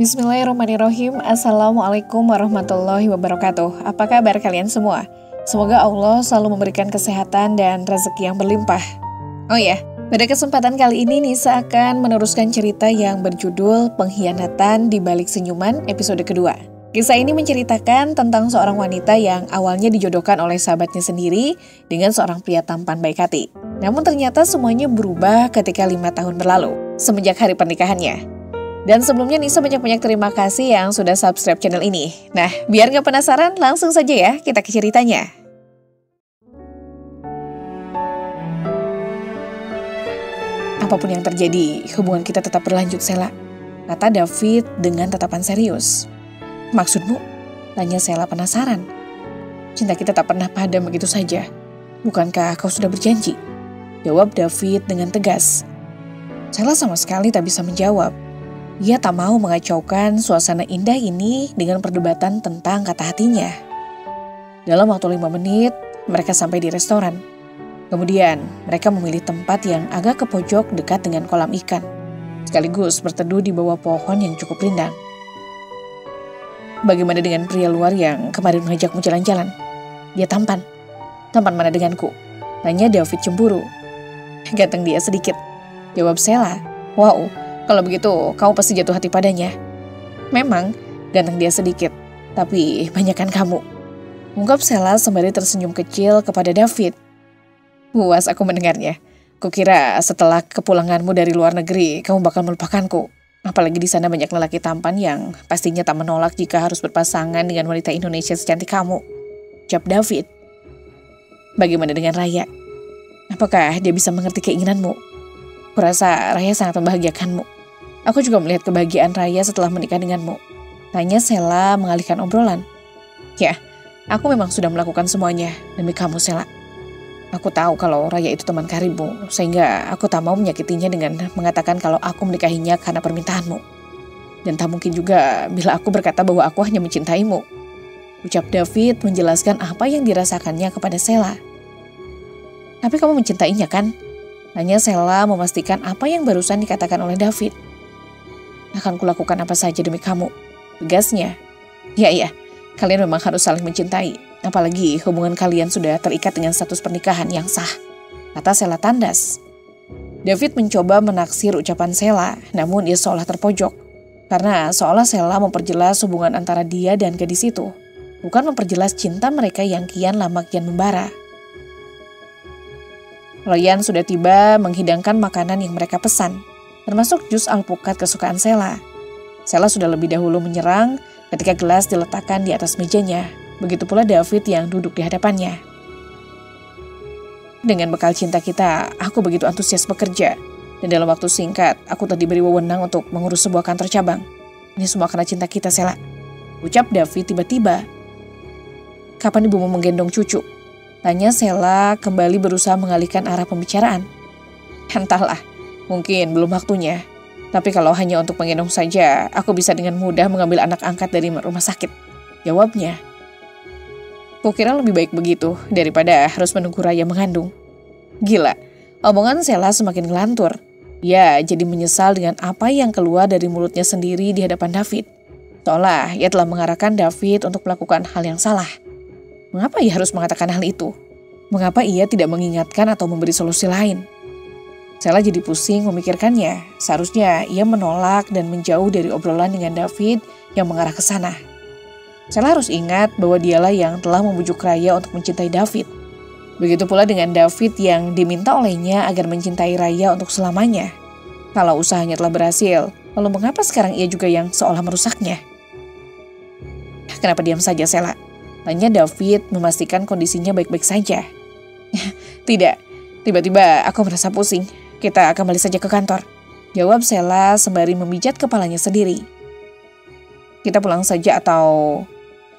Bismillahirrahmanirrahim. Assalamualaikum warahmatullahi wabarakatuh. Apa kabar kalian semua? Semoga Allah selalu memberikan kesehatan dan rezeki yang berlimpah. Oh ya, pada kesempatan kali ini Nisa akan meneruskan cerita yang berjudul Pengkhianatan di Balik Senyuman episode kedua. Kisah ini menceritakan tentang seorang wanita yang awalnya dijodohkan oleh sahabatnya sendiri dengan seorang pria tampan baik hati. Namun ternyata semuanya berubah ketika 5 tahun berlalu, semenjak hari pernikahannya. Dan sebelumnya Nisa banyak-banyak terima kasih yang sudah subscribe channel ini. Nah, biar gak penasaran, langsung saja ya kita ke ceritanya. Apapun yang terjadi, hubungan kita tetap berlanjut, Sela, kata David dengan tatapan serius. Maksudmu? Tanya Sela penasaran. Cinta kita tak pernah padam begitu saja. Bukankah kau sudah berjanji? Jawab David dengan tegas. Sela sama sekali tak bisa menjawab. Ia tak mau mengacaukan suasana indah ini dengan perdebatan tentang kata hatinya. Dalam waktu 5 menit, mereka sampai di restoran. Kemudian, mereka memilih tempat yang agak ke pojok dekat dengan kolam ikan, sekaligus berteduh di bawah pohon yang cukup rindang. Bagaimana dengan pria luar yang kemarin mengajakmu jalan-jalan? Dia tampan. Tampan mana denganku? Tanya David cemburu. Ganteng dia sedikit, jawab Sela. Wow. Kalau begitu, kamu pasti jatuh hati padanya. Memang, ganteng dia sedikit, tapi banyakkan kamu. Ungkap Sela sembari tersenyum kecil kepada David. Puas aku mendengarnya. Kukira setelah kepulanganmu dari luar negeri, kamu bakal melupakanku. Apalagi di sana banyak lelaki tampan yang pastinya tak menolak jika harus berpasangan dengan wanita Indonesia secantik kamu. Ucap David. Bagaimana dengan Raya? Apakah dia bisa mengerti keinginanmu? Kurasa Raya sangat membahagiakanmu. Aku juga melihat kebahagiaan Raya setelah menikah denganmu. Tanya Sela mengalihkan obrolan. Ya, aku memang sudah melakukan semuanya demi kamu, Sela. Aku tahu kalau Raya itu teman karibmu, sehingga aku tak mau menyakitinya dengan mengatakan kalau aku menikahinya karena permintaanmu. Dan tak mungkin juga bila aku berkata bahwa aku hanya mencintaimu. Ucap David menjelaskan apa yang dirasakannya kepada Sela. Tapi kamu mencintainya kan? Tanya Sela memastikan apa yang barusan dikatakan oleh David. Akan kulakukan apa saja demi kamu, tegasnya. Iya, kalian memang harus saling mencintai. Apalagi hubungan kalian sudah terikat dengan status pernikahan yang sah, kata Sela tandas. David mencoba menaksir ucapan Sela, namun ia seolah terpojok. Karena seolah Sela memperjelas hubungan antara dia dan gadis itu, bukan memperjelas cinta mereka yang kian lama kian membara. Ryan sudah tiba menghidangkan makanan yang mereka pesan, termasuk jus alpukat kesukaan Sela. Sela sudah lebih dahulu menyerang ketika gelas diletakkan di atas mejanya. Begitu pula David yang duduk di hadapannya. Dengan bekal cinta kita, aku begitu antusias bekerja. Dan dalam waktu singkat, aku telah diberi wewenang untuk mengurus sebuah kantor cabang. Ini semua karena cinta kita, Sela. Ucap David tiba-tiba. Kapan ibumu menggendong cucu? Tanya Sela kembali berusaha mengalihkan arah pembicaraan. Entahlah, mungkin belum waktunya. Tapi kalau hanya untuk menggendong saja, aku bisa dengan mudah mengambil anak angkat dari rumah sakit. Jawabnya. Kukira lebih baik begitu daripada harus menunggu Raya mengandung. Gila, omongan Sela semakin ngelantur. Ia jadi menyesal dengan apa yang keluar dari mulutnya sendiri di hadapan David. Seolah ia telah mengarahkan David untuk melakukan hal yang salah. Mengapa ia harus mengatakan hal itu? Mengapa ia tidak mengingatkan atau memberi solusi lain? Sela jadi pusing memikirkannya. Seharusnya ia menolak dan menjauh dari obrolan dengan David yang mengarah ke sana. Sela harus ingat bahwa dialah yang telah membujuk Raya untuk mencintai David. Begitu pula dengan David yang diminta olehnya agar mencintai Raya untuk selamanya. Kalau usahanya telah berhasil, lalu mengapa sekarang ia juga yang seolah merusaknya? Kenapa diam saja, Sela? Tanya David memastikan kondisinya baik-baik saja. Tidak, tiba-tiba aku merasa pusing. Kita kembali saja ke kantor. Jawab Sela sembari memijat kepalanya sendiri. Kita pulang saja atau...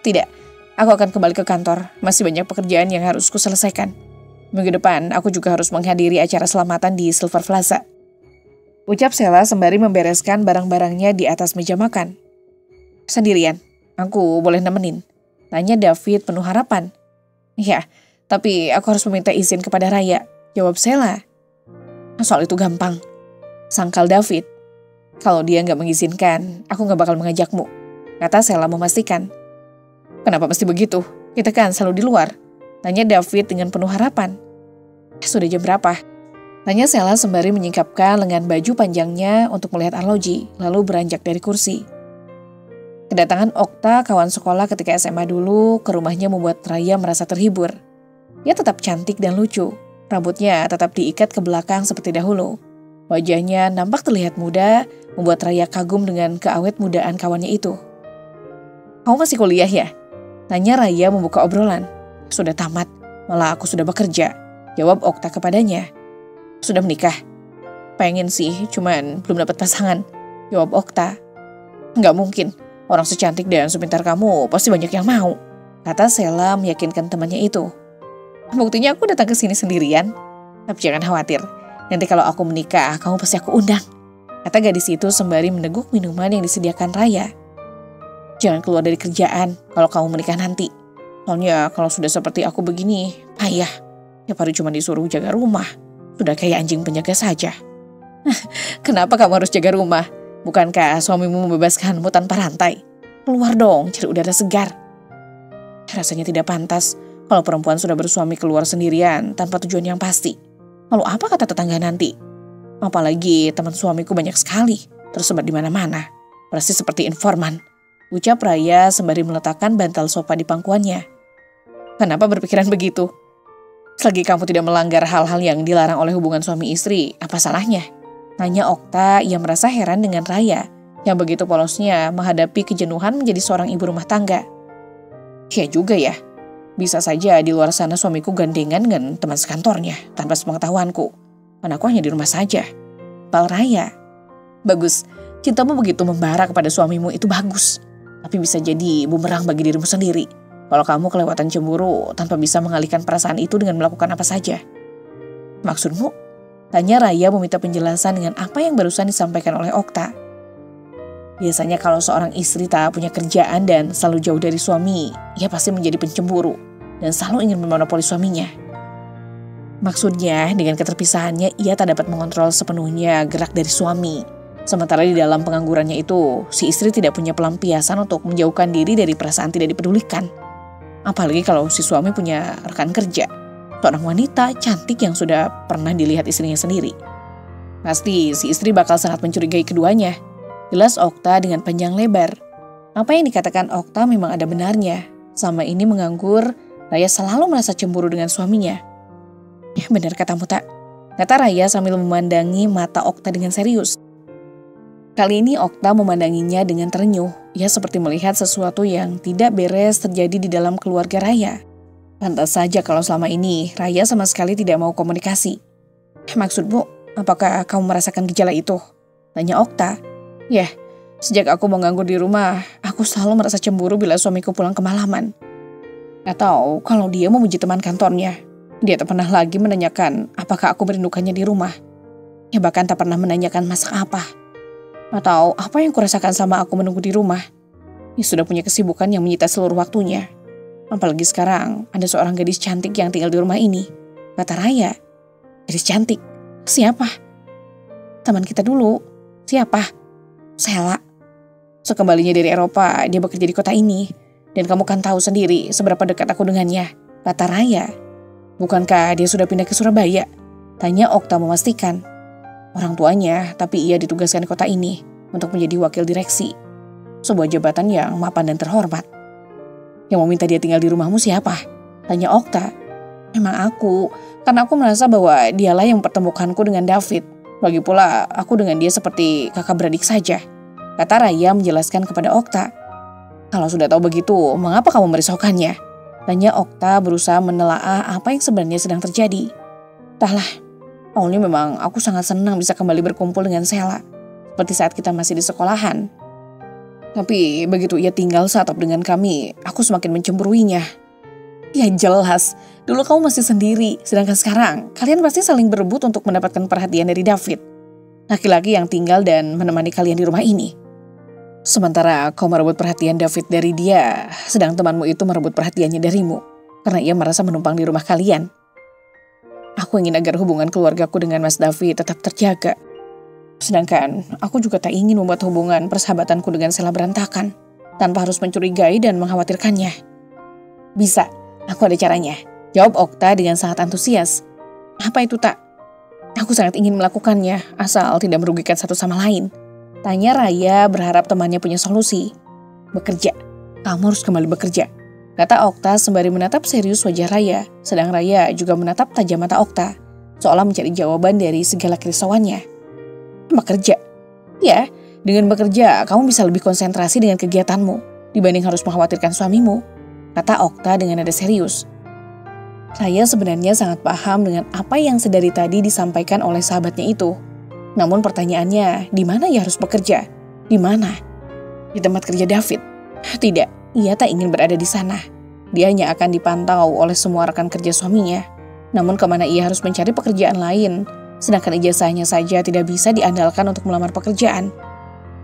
Tidak, aku akan kembali ke kantor. Masih banyak pekerjaan yang harus kuselesaikan. Minggu depan aku juga harus menghadiri acara selamatan di Silver Plaza. Ucap Sela sembari membereskan barang-barangnya di atas meja makan. Sendirian, aku boleh nemenin? Tanya David penuh harapan. Ya, tapi aku harus meminta izin kepada Raya. Jawab Sela. Soal itu gampang, sangkal David. Kalau dia nggak mengizinkan, aku nggak bakal mengajakmu, kata Sheila memastikan. Kenapa mesti begitu? Kita kan selalu di luar, tanya David dengan penuh harapan. Sudah jam berapa? Tanya Sheila sembari menyingkapkan lengan baju panjangnya untuk melihat arloji, lalu beranjak dari kursi. Kedatangan Okta, kawan sekolah ketika SMA dulu, ke rumahnya membuat Raya merasa terhibur. Dia tetap cantik dan lucu, rambutnya tetap diikat ke belakang seperti dahulu. Wajahnya nampak terlihat muda, membuat Raya kagum dengan keawet mudaan kawannya itu. Kamu masih kuliah ya? Tanya Raya membuka obrolan. Sudah tamat, malah aku sudah bekerja, jawab Okta kepadanya. Sudah menikah? Pengen sih, cuman belum dapat pasangan, jawab Okta. Nggak mungkin, orang secantik dan sepintar kamu pasti banyak yang mau, kata Sheila meyakinkan temannya itu. Buktinya aku datang ke sini sendirian. Tapi jangan khawatir, nanti kalau aku menikah, kamu pasti aku undang, kata gadis itu sembari meneguk minuman yang disediakan Raya. Jangan keluar dari kerjaan kalau kamu menikah nanti. Soalnya kalau sudah seperti aku begini, payah. Tiap hari cuma disuruh jaga rumah. Sudah kayak anjing penjaga saja. Kenapa kamu harus jaga rumah? Bukankah suamimu membebaskanmu tanpa rantai? Keluar dong, cari udara segar. Rasanya tidak pantas kalau perempuan sudah bersuami keluar sendirian tanpa tujuan yang pasti. Lalu apa kata tetangga nanti? Apalagi teman suamiku banyak sekali, tersebar di mana-mana. Persis seperti informan, ucap Raya sembari meletakkan bantal sofa di pangkuannya. Kenapa berpikiran begitu? Selagi kamu tidak melanggar hal-hal yang dilarang oleh hubungan suami istri, apa salahnya? Tanya Okta yang merasa heran dengan Raya yang begitu polosnya menghadapi kejenuhan menjadi seorang ibu rumah tangga. Ya juga ya, bisa saja di luar sana suamiku gandengan dengan teman sekantornya tanpa sepengetahuanku. Karena aku hanya di rumah saja. Pal Raya. Bagus, cintamu begitu membara kepada suamimu itu bagus. Tapi bisa jadi bumerang bagi dirimu sendiri. Kalau kamu kelewatan cemburu tanpa bisa mengalihkan perasaan itu dengan melakukan apa saja. Maksudmu? Tanya Raya meminta penjelasan dengan apa yang barusan disampaikan oleh Okta. Biasanya kalau seorang istri tak punya kerjaan dan selalu jauh dari suami, ia pasti menjadi pencemburu dan selalu ingin memonopoli suaminya. Maksudnya dengan keterpisahannya ia tak dapat mengontrol sepenuhnya gerak dari suami. Sementara di dalam penganggurannya itu, si istri tidak punya pelampiasan untuk menjauhkan diri dari perasaan tidak dipedulikan. Apalagi kalau si suami punya rekan kerja, seorang wanita cantik yang sudah pernah dilihat istrinya sendiri. Pasti si istri bakal sangat mencurigai keduanya. Jelas Okta dengan panjang lebar. Apa yang dikatakan Okta memang ada benarnya. Selama ini menganggur, Raya selalu merasa cemburu dengan suaminya. Ya benar katamu tak? Kata Raya sambil memandangi mata Okta dengan serius. Kali ini Okta memandanginya dengan terenyuh. Ia seperti melihat sesuatu yang tidak beres terjadi di dalam keluarga Raya. Pantas saja kalau selama ini Raya sama sekali tidak mau komunikasi. Maksudmu, apakah kamu merasakan gejala itu? Tanya Okta. Ya, sejak aku menganggur di rumah, aku selalu merasa cemburu bila suamiku pulang kemalaman. Atau kalau dia memuji teman kantornya, dia tak pernah lagi menanyakan apakah aku merindukannya di rumah. Ya bahkan tak pernah menanyakan masak apa. Atau apa yang kurasakan sama aku menunggu di rumah. Dia sudah punya kesibukan yang menyita seluruh waktunya. Apalagi sekarang ada seorang gadis cantik yang tinggal di rumah ini. Kata Raya. Gadis cantik? Siapa? Teman kita dulu. Siapa? Sheila. Sekembalinya dari Eropa, dia bekerja di kota ini. Dan kamu kan tahu sendiri seberapa dekat aku dengannya. Kata Raya. Bukankah dia sudah pindah ke Surabaya? Tanya Okta memastikan. Orang tuanya, tapi ia ditugaskan di kota ini untuk menjadi wakil direksi. Sebuah jabatan yang mapan dan terhormat. Yang mau minta dia tinggal di rumahmu siapa? Tanya Okta. Memang aku, karena aku merasa bahwa dialah yang mempertemukanku dengan David. Lagi pula aku dengan dia seperti kakak beradik saja. Kata Raya menjelaskan kepada Okta. Kalau sudah tahu begitu, mengapa kamu merisaukannya? Tanya Okta berusaha menelaah apa yang sebenarnya sedang terjadi. Entahlah, awalnya memang aku sangat senang bisa kembali berkumpul dengan Sheila. Seperti saat kita masih di sekolahan. Tapi begitu ia tinggal seatap dengan kami, aku semakin mencemburuinya. Ya jelas, dulu kamu masih sendiri, sedangkan sekarang kalian pasti saling berebut untuk mendapatkan perhatian dari David. Laki-laki yang tinggal dan menemani kalian di rumah ini. Sementara kau merebut perhatian David dari dia, sedang temanmu itu merebut perhatiannya darimu, karena ia merasa menumpang di rumah kalian. Aku ingin agar hubungan keluargaku dengan Mas David tetap terjaga. Sedangkan aku juga tak ingin membuat hubungan persahabatanku dengan Sela berantakan, tanpa harus mencurigai dan mengkhawatirkannya. Bisa, aku ada caranya, jawab Okta dengan sangat antusias. Apa itu, Tak? Aku sangat ingin melakukannya, asal tidak merugikan satu sama lain. Tanya Raya berharap temannya punya solusi. Bekerja, kamu harus kembali bekerja, kata Okta sembari menatap serius wajah Raya, sedang Raya juga menatap tajam mata Okta, seolah mencari jawaban dari segala kerisauannya. Bekerja? Ya, dengan bekerja kamu bisa lebih konsentrasi dengan kegiatanmu dibanding harus mengkhawatirkan suamimu, kata Okta dengan nada serius. Raya sebenarnya sangat paham dengan apa yang sedari tadi disampaikan oleh sahabatnya itu. Namun pertanyaannya, di mana ia harus bekerja? Di mana? Di tempat kerja David? Tidak, ia tak ingin berada di sana. Dia hanya akan dipantau oleh semua rekan kerja suaminya. Namun kemana ia harus mencari pekerjaan lain, sedangkan ijazahnya saja tidak bisa diandalkan untuk melamar pekerjaan.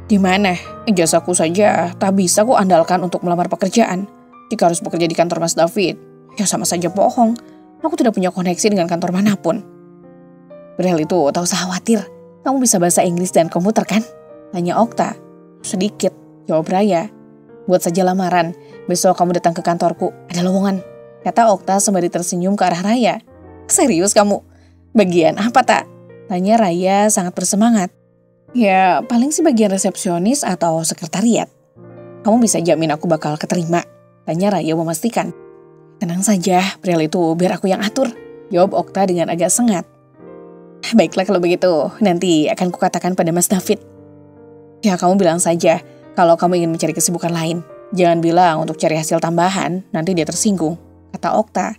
Di mana? Ijazahku saja tak bisa ku andalkan untuk melamar pekerjaan. Jika harus bekerja di kantor Mas David, ya sama saja bohong. Aku tidak punya koneksi dengan kantor manapun. Perihal itu, tak usah khawatir. Kamu bisa bahasa Inggris dan komputer kan? Tanya Okta. Sedikit, jawab Raya. Buat saja lamaran, besok kamu datang ke kantorku, ada lowongan, kata Okta sembari tersenyum ke arah Raya. Serius kamu? Bagian apa, Tak? Tanya Raya sangat bersemangat. Ya, paling sih bagian resepsionis atau sekretariat. Kamu bisa jamin aku bakal keterima? Tanya Raya memastikan. Tenang saja, perihal itu biar aku yang atur, jawab Okta dengan agak sengat. Baiklah kalau begitu, nanti akan kukatakan pada Mas David. Ya, kamu bilang saja kalau kamu ingin mencari kesibukan lain. Jangan bilang untuk cari hasil tambahan, nanti dia tersinggung, kata Okta.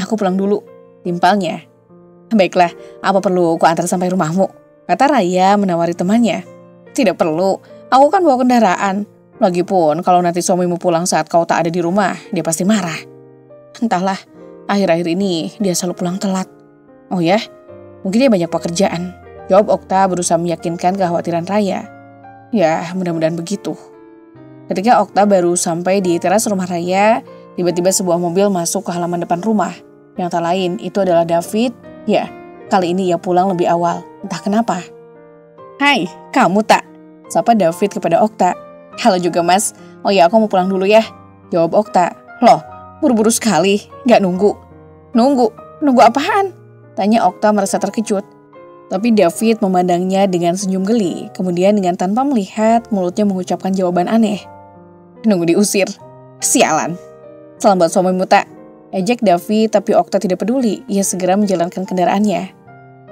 Aku pulang dulu, timpalnya. Baiklah, apa perlu ku antar sampai rumahmu? Kata Raya menawari temannya. Tidak perlu, aku kan bawa kendaraan. Lagipun kalau nanti suamimu pulang saat kau tak ada di rumah, dia pasti marah. Entahlah, akhir-akhir ini dia selalu pulang telat. Oh ya? Mungkin dia banyak pekerjaan, jawab Okta berusaha meyakinkan kekhawatiran Raya. Ya, mudah-mudahan begitu. Ketika Okta baru sampai di teras rumah Raya, tiba-tiba sebuah mobil masuk ke halaman depan rumah. Yang tak lain itu adalah David. Ya, kali ini ia pulang lebih awal, entah kenapa. Hai, kamu Tak? Sapa David kepada Okta. Halo juga Mas, oh ya aku mau pulang dulu ya, jawab Okta. Loh, buru-buru sekali, gak nunggu? Nunggu apaan? Tanya Okta merasa terkejut. Tapi David memandangnya dengan senyum geli, kemudian dengan tanpa melihat mulutnya mengucapkan jawaban aneh. Nunggu diusir? Sialan. Salam buat suamimu Tak, ejek David, tapi Okta tidak peduli, ia segera menjalankan kendaraannya.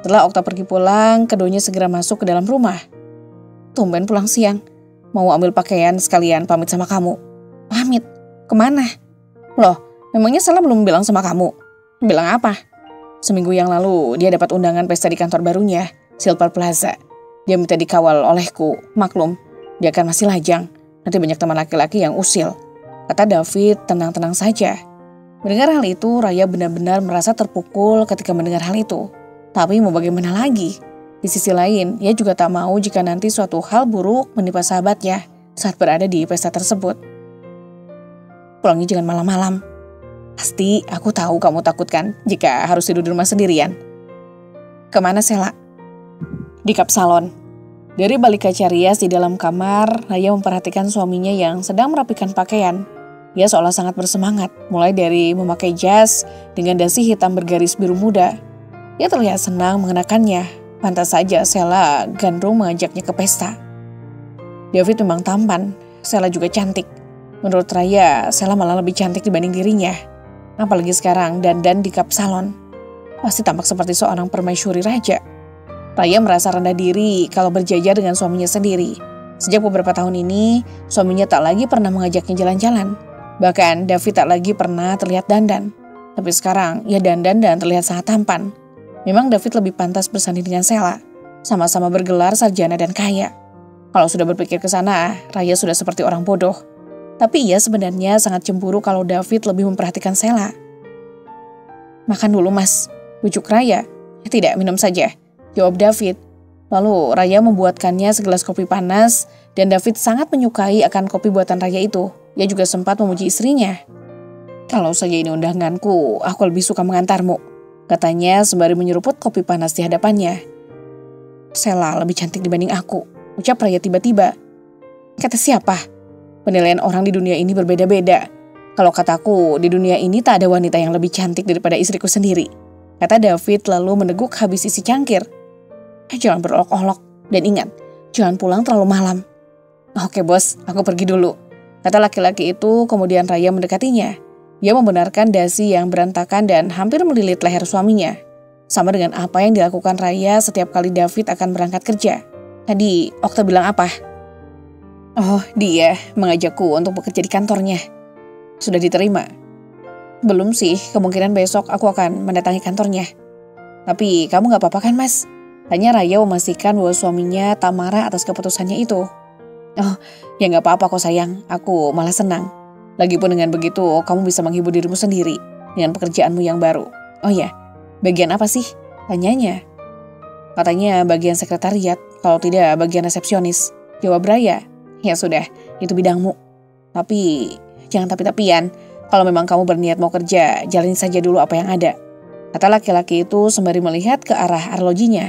Setelah Okta pergi pulang, keduanya segera masuk ke dalam rumah. Tumben pulang siang, mau ambil pakaian sekalian pamit sama kamu. Pamit? Kemana? Loh, memangnya Sela belum bilang sama kamu? Bilang apa? Seminggu yang lalu, dia dapat undangan pesta di kantor barunya, Silver Plaza. Dia minta dikawal olehku, maklum, dia kan masih lajang. Nanti banyak teman laki-laki yang usil. Kata David tenang-tenang saja. Mendengar hal itu, Raya benar-benar merasa terpukul ketika mendengar hal itu. Tapi mau bagaimana lagi? Di sisi lain, ia juga tak mau jika nanti suatu hal buruk menimpa sahabatnya saat berada di pesta tersebut. Pulangnya jangan malam-malam. Pasti aku tahu kamu takut kan jika harus tidur di rumah sendirian. Kemana Sela? Di kap salon. Dari balik kaca rias di dalam kamar, Raya memperhatikan suaminya yang sedang merapikan pakaian. Ia seolah sangat bersemangat, mulai dari memakai jas dengan dasi hitam bergaris biru muda. Ia terlihat senang mengenakannya, pantas saja Sela gandrung mengajaknya ke pesta. David memang tampan, Sela juga cantik. Menurut Raya, Sela malah lebih cantik dibanding dirinya. Apalagi sekarang dandan di kap salon. Pasti tampak seperti seorang permaisuri raja. Raya merasa rendah diri kalau berjajar dengan suaminya sendiri. Sejak beberapa tahun ini, suaminya tak lagi pernah mengajaknya jalan-jalan. Bahkan David tak lagi pernah terlihat dandan. Tapi sekarang ia dandan dan terlihat sangat tampan. Memang David lebih pantas bersanding dengan Sela. Sama-sama bergelar sarjana dan kaya. Kalau sudah berpikir ke sana, Raya sudah seperti orang bodoh. Tapi ia sebenarnya sangat cemburu kalau David lebih memperhatikan Sela. Makan dulu Mas, bujuk Raya. Tidak, minum saja, jawab David. Lalu Raya membuatkannya segelas kopi panas dan David sangat menyukai akan kopi buatan Raya itu. Ia juga sempat memuji istrinya. Kalau saja ini undanganku, aku lebih suka mengantarmu, katanya sembari menyeruput kopi panas di hadapannya. Sela lebih cantik dibanding aku, ucap Raya tiba-tiba. Kata siapa? Penilaian orang di dunia ini berbeda-beda. Kalau kataku, di dunia ini tak ada wanita yang lebih cantik daripada istriku sendiri, kata David lalu meneguk habis isi cangkir. Jangan berolok-olok, dan ingat, jangan pulang terlalu malam. Oke bos, aku pergi dulu, kata laki-laki itu. Kemudian Raya mendekatinya. Dia membenarkan dasi yang berantakan dan hampir melilit leher suaminya. Sama dengan apa yang dilakukan Raya setiap kali David akan berangkat kerja. Tadi Okta bilang apa? Oh, dia mengajakku untuk bekerja di kantornya. Sudah diterima? Belum sih, kemungkinan besok aku akan mendatangi kantornya. Tapi kamu gak apa-apa kan mas? Tanya Raya memastikan bahwa suaminya tak marah atas keputusannya itu. Oh, ya gak apa-apa kok sayang, aku malah senang. Lagipun dengan begitu, kamu bisa menghibur dirimu sendiri dengan pekerjaanmu yang baru. Oh ya, bagian apa sih? Tanyanya. Katanya bagian sekretariat, kalau tidak bagian resepsionis. Jawab Raya. Ya sudah, itu bidangmu. Tapi jangan tapi-tapian. Kalau memang kamu berniat mau kerja, jalani saja dulu apa yang ada, kata laki-laki itu sembari melihat ke arah arlojinya.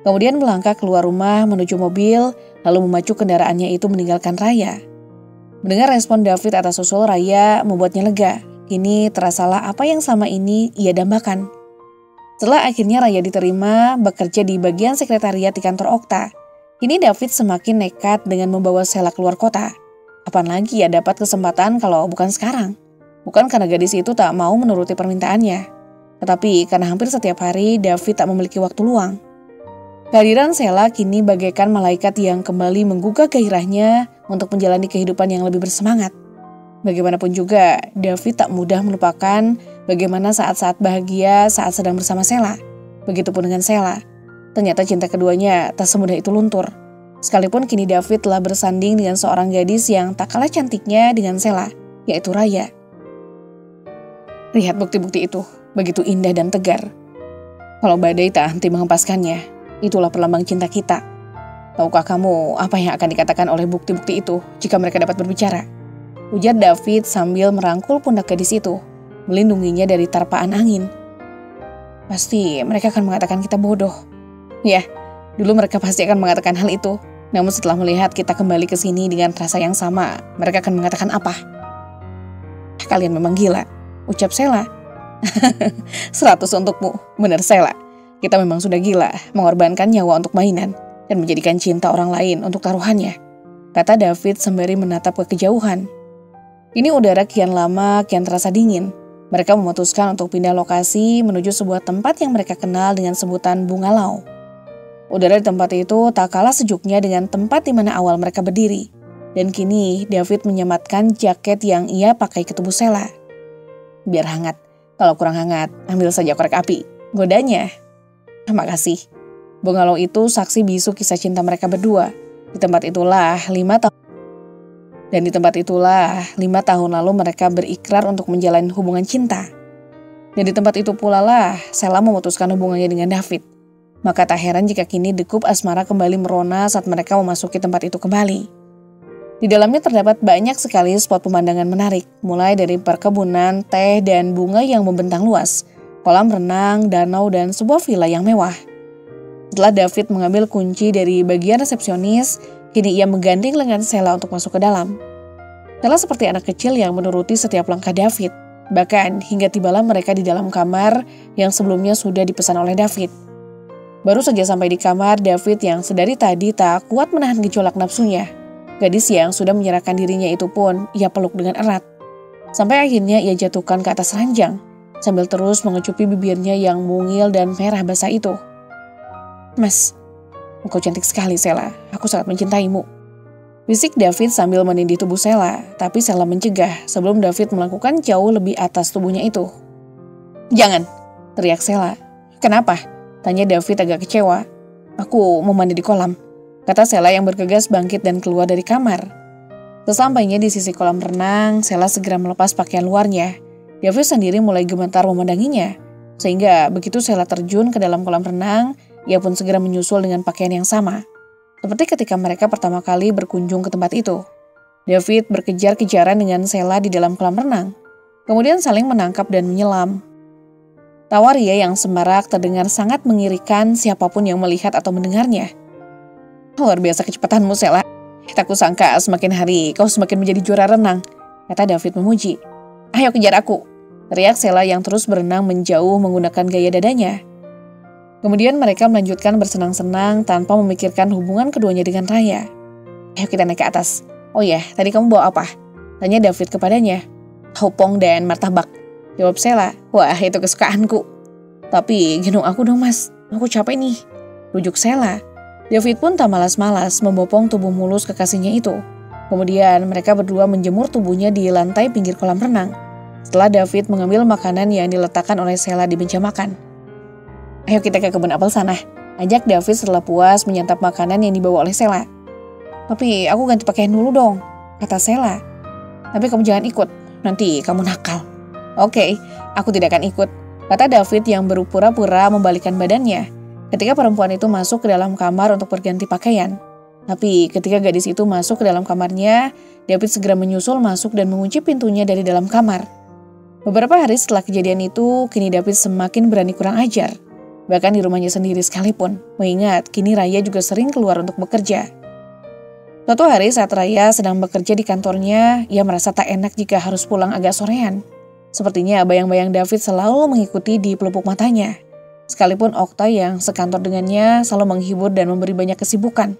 Kemudian melangkah keluar rumah menuju mobil, lalu memacu kendaraannya itu meninggalkan Raya. Mendengar respon David atas usul Raya membuatnya lega. Kini terasalah apa yang sama ini ia dambakan. Setelah akhirnya Raya diterima bekerja di bagian sekretariat di kantor Okta, kini David semakin nekat dengan membawa Sela keluar kota. Kapan lagi ia dapat kesempatan kalau bukan sekarang? Bukan karena gadis itu tak mau menuruti permintaannya, tetapi karena hampir setiap hari David tak memiliki waktu luang. Kehadiran Sela kini bagaikan malaikat yang kembali menggugah gairahnya untuk menjalani kehidupan yang lebih bersemangat. Bagaimanapun juga, David tak mudah melupakan bagaimana saat-saat bahagia saat sedang bersama Sela. Begitupun dengan Sela. Ternyata cinta keduanya tak semudah itu luntur. Sekalipun kini David telah bersanding dengan seorang gadis yang tak kalah cantiknya dengan Sela, yaitu Raya. Lihat bukti-bukti itu, begitu indah dan tegar. Kalau badai tak henti menghempaskannya, itulah perlambang cinta kita. Tahukah kamu apa yang akan dikatakan oleh bukti-bukti itu jika mereka dapat berbicara? Ujar David sambil merangkul pundak gadis itu, melindunginya dari terpaan angin. Pasti mereka akan mengatakan kita bodoh. Ya, dulu mereka pasti akan mengatakan hal itu. Namun setelah melihat kita kembali ke sini dengan rasa yang sama, mereka akan mengatakan apa? Kalian memang gila, ucap Sela. 100 untukmu, benar Sela. Kita memang sudah gila, mengorbankan nyawa untuk mainan dan menjadikan cinta orang lain untuk taruhannya, kata David sembari menatap ke kejauhan. Ini udara kian lama kian terasa dingin. Mereka memutuskan untuk pindah lokasi menuju sebuah tempat yang mereka kenal dengan sebutan Bungalau. Udara di tempat itu tak kalah sejuknya dengan tempat di mana awal mereka berdiri. Dan kini David menyematkan jaket yang ia pakai ke tubuh Sela. Biar hangat, kalau kurang hangat, ambil saja korek api, godanya. Makasih. Bungalau itu saksi bisu kisah cinta mereka berdua. Di tempat itulah 5 tahun lalu mereka berikrar untuk menjalani hubungan cinta. Dan di tempat itu pula lah Sela memutuskan hubungannya dengan David. Maka tak heran jika kini degup asmara kembali merona saat mereka memasuki tempat itu kembali. Di dalamnya terdapat banyak sekali spot pemandangan menarik, mulai dari perkebunan, teh, dan bunga yang membentang luas, kolam renang, danau, dan sebuah villa yang mewah. Setelah David mengambil kunci dari bagian resepsionis, kini ia menggandeng lengan Sela untuk masuk ke dalam. Sela seperti anak kecil yang menuruti setiap langkah David. Bahkan hingga tibalah mereka di dalam kamar yang sebelumnya sudah dipesan oleh David. Baru saja sampai di kamar, David yang sedari tadi tak kuat menahan gejolak nafsunya. Gadis yang sudah menyerahkan dirinya itu pun ia peluk dengan erat. Sampai akhirnya ia jatuhkan ke atas ranjang, sambil terus mengecupi bibirnya yang mungil dan merah basah itu. Mas, engkau cantik sekali Sela, aku sangat mencintaimu, bisik David sambil menindih tubuh Sela, tapi Sela mencegah sebelum David melakukan jauh lebih atas tubuhnya itu. Jangan, teriak Sela. Kenapa? Tanya David agak kecewa. Aku mau mandi di kolam, kata Sela yang bergegas bangkit dan keluar dari kamar. Sesampainya di sisi kolam renang, Sela segera melepas pakaian luarnya. David sendiri mulai gemetar memandanginya, sehingga begitu Sela terjun ke dalam kolam renang, ia pun segera menyusul dengan pakaian yang sama. Seperti ketika mereka pertama kali berkunjung ke tempat itu. David berkejar-kejaran dengan Sela di dalam kolam renang, kemudian saling menangkap dan menyelam. Tawa Ria yang semarak terdengar sangat mengirikan siapapun yang melihat atau mendengarnya. Luar biasa kecepatanmu, Sela. Tak kusangka semakin hari kau semakin menjadi juara renang, kata David memuji. Ayo kejar aku, teriak Sela yang terus berenang menjauh menggunakan gaya dadanya. Kemudian mereka melanjutkan bersenang-senang tanpa memikirkan hubungan keduanya dengan Raya. Ayo kita naik ke atas. Oh ya, tadi kamu bawa apa? Tanya David kepadanya. Opong dan martabak, jawab Sela. Wah, itu kesukaanku. Tapi gendong aku dong, Mas. Aku capek nih, rujuk Sela. David pun tak malas-malas membopong tubuh mulus kekasihnya itu. Kemudian mereka berdua menjemur tubuhnya di lantai pinggir kolam renang. Setelah David mengambil makanan yang diletakkan oleh Sela di meja makan. Ayo kita ke kebun apel sana, ajak David setelah puas menyantap makanan yang dibawa oleh Sela. Tapi aku ganti pakaian dulu dong, kata Sela. Tapi kamu jangan ikut, nanti kamu nakal. Oke, aku tidak akan ikut, kata David yang berpura-pura membalikkan badannya. Ketika perempuan itu masuk ke dalam kamar untuk berganti pakaian. Tapi ketika gadis itu masuk ke dalam kamarnya, David segera menyusul masuk dan mengunci pintunya dari dalam kamar. Beberapa hari setelah kejadian itu, kini David semakin berani kurang ajar. Bahkan di rumahnya sendiri sekalipun, mengingat kini Raya juga sering keluar untuk bekerja. Suatu hari saat Raya sedang bekerja di kantornya, ia merasa tak enak jika harus pulang agak sorean. Sepertinya bayang-bayang David selalu mengikuti di pelupuk matanya. Sekalipun Okta yang sekantor dengannya selalu menghibur dan memberi banyak kesibukan.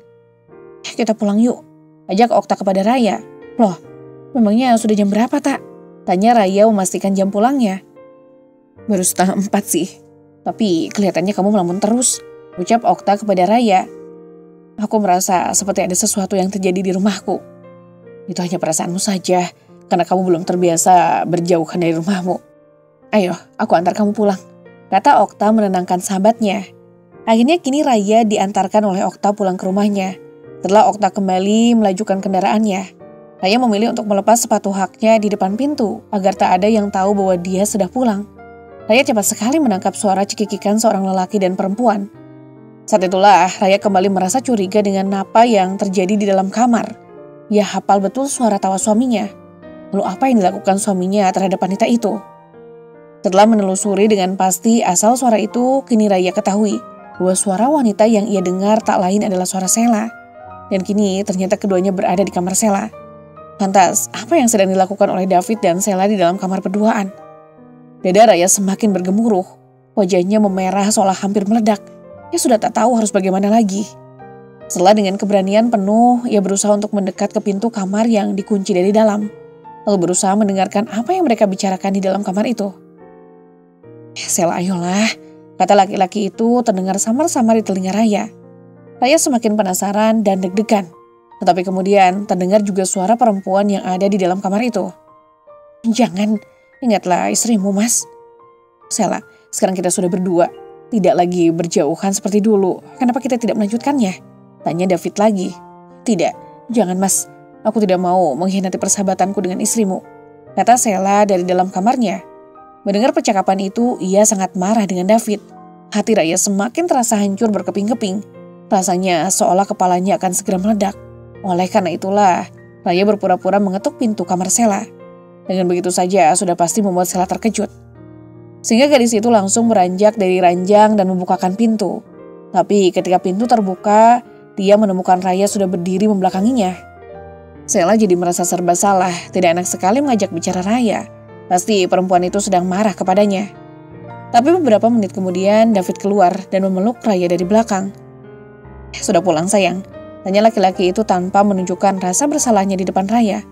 Kita pulang yuk, ajak Okta kepada Raya. Loh, memangnya sudah jam berapa tak? Tanya Raya memastikan jam pulangnya. Baru 3:30 sih. Tapi kelihatannya kamu melamun terus, ucap Okta kepada Raya. Aku merasa seperti ada sesuatu yang terjadi di rumahku. Itu hanya perasaanmu saja, karena kamu belum terbiasa berjauhan dari rumahmu. Ayo, aku antar kamu pulang, kata Okta menenangkan sahabatnya. Akhirnya kini Raya diantarkan oleh Okta pulang ke rumahnya. Setelah Okta kembali melajukan kendaraannya, Raya memilih untuk melepas sepatu haknya di depan pintu agar tak ada yang tahu bahwa dia sudah pulang. Raya cepat sekali menangkap suara cekikikan seorang lelaki dan perempuan. Saat itulah Raya kembali merasa curiga dengan apa yang terjadi di dalam kamar. Ia hafal betul suara tawa suaminya. Lalu apa yang dilakukan suaminya terhadap wanita itu? Setelah menelusuri dengan pasti asal suara itu, kini Raya ketahui bahwa suara wanita yang ia dengar tak lain adalah suara Sela. Dan kini ternyata keduanya berada di kamar Sela. Lantas, apa yang sedang dilakukan oleh David dan Sela di dalam kamar berduaan? Dada Raya semakin bergemuruh, wajahnya memerah seolah hampir meledak. Ia sudah tak tahu harus bagaimana lagi. Setelah dengan keberanian penuh, ia berusaha untuk mendekat ke pintu kamar yang dikunci dari dalam. Lalu berusaha mendengarkan apa yang mereka bicarakan di dalam kamar itu. Sela, ayolah, kata laki-laki itu terdengar samar-samar di telinga Raya. Raya semakin penasaran dan deg-degan. Tetapi kemudian terdengar juga suara perempuan yang ada di dalam kamar itu. Jangan, ingatlah istrimu, Mas. Sela, sekarang kita sudah berdua, tidak lagi berjauhan seperti dulu. Kenapa kita tidak melanjutkannya? Tanya David lagi. Tidak, jangan Mas. Aku tidak mau mengkhianati persahabatanku dengan istrimu, kata Sela dari dalam kamarnya. Mendengar percakapan itu, ia sangat marah dengan David. Hati Raya semakin terasa hancur berkeping-keping. Rasanya seolah kepalanya akan segera meledak. Oleh karena itulah, Raya berpura-pura mengetuk pintu kamar Sela. Dengan begitu saja sudah pasti membuat Sela terkejut. Sehingga gadis itu langsung beranjak dari ranjang dan membukakan pintu. Tapi ketika pintu terbuka, dia menemukan Raya sudah berdiri membelakanginya. Sela jadi merasa serba salah, tidak enak sekali mengajak bicara Raya. Pasti perempuan itu sedang marah kepadanya. Tapi beberapa menit kemudian David keluar dan memeluk Raya dari belakang. Sudah pulang sayang, tanya laki-laki itu tanpa menunjukkan rasa bersalahnya di depan Raya.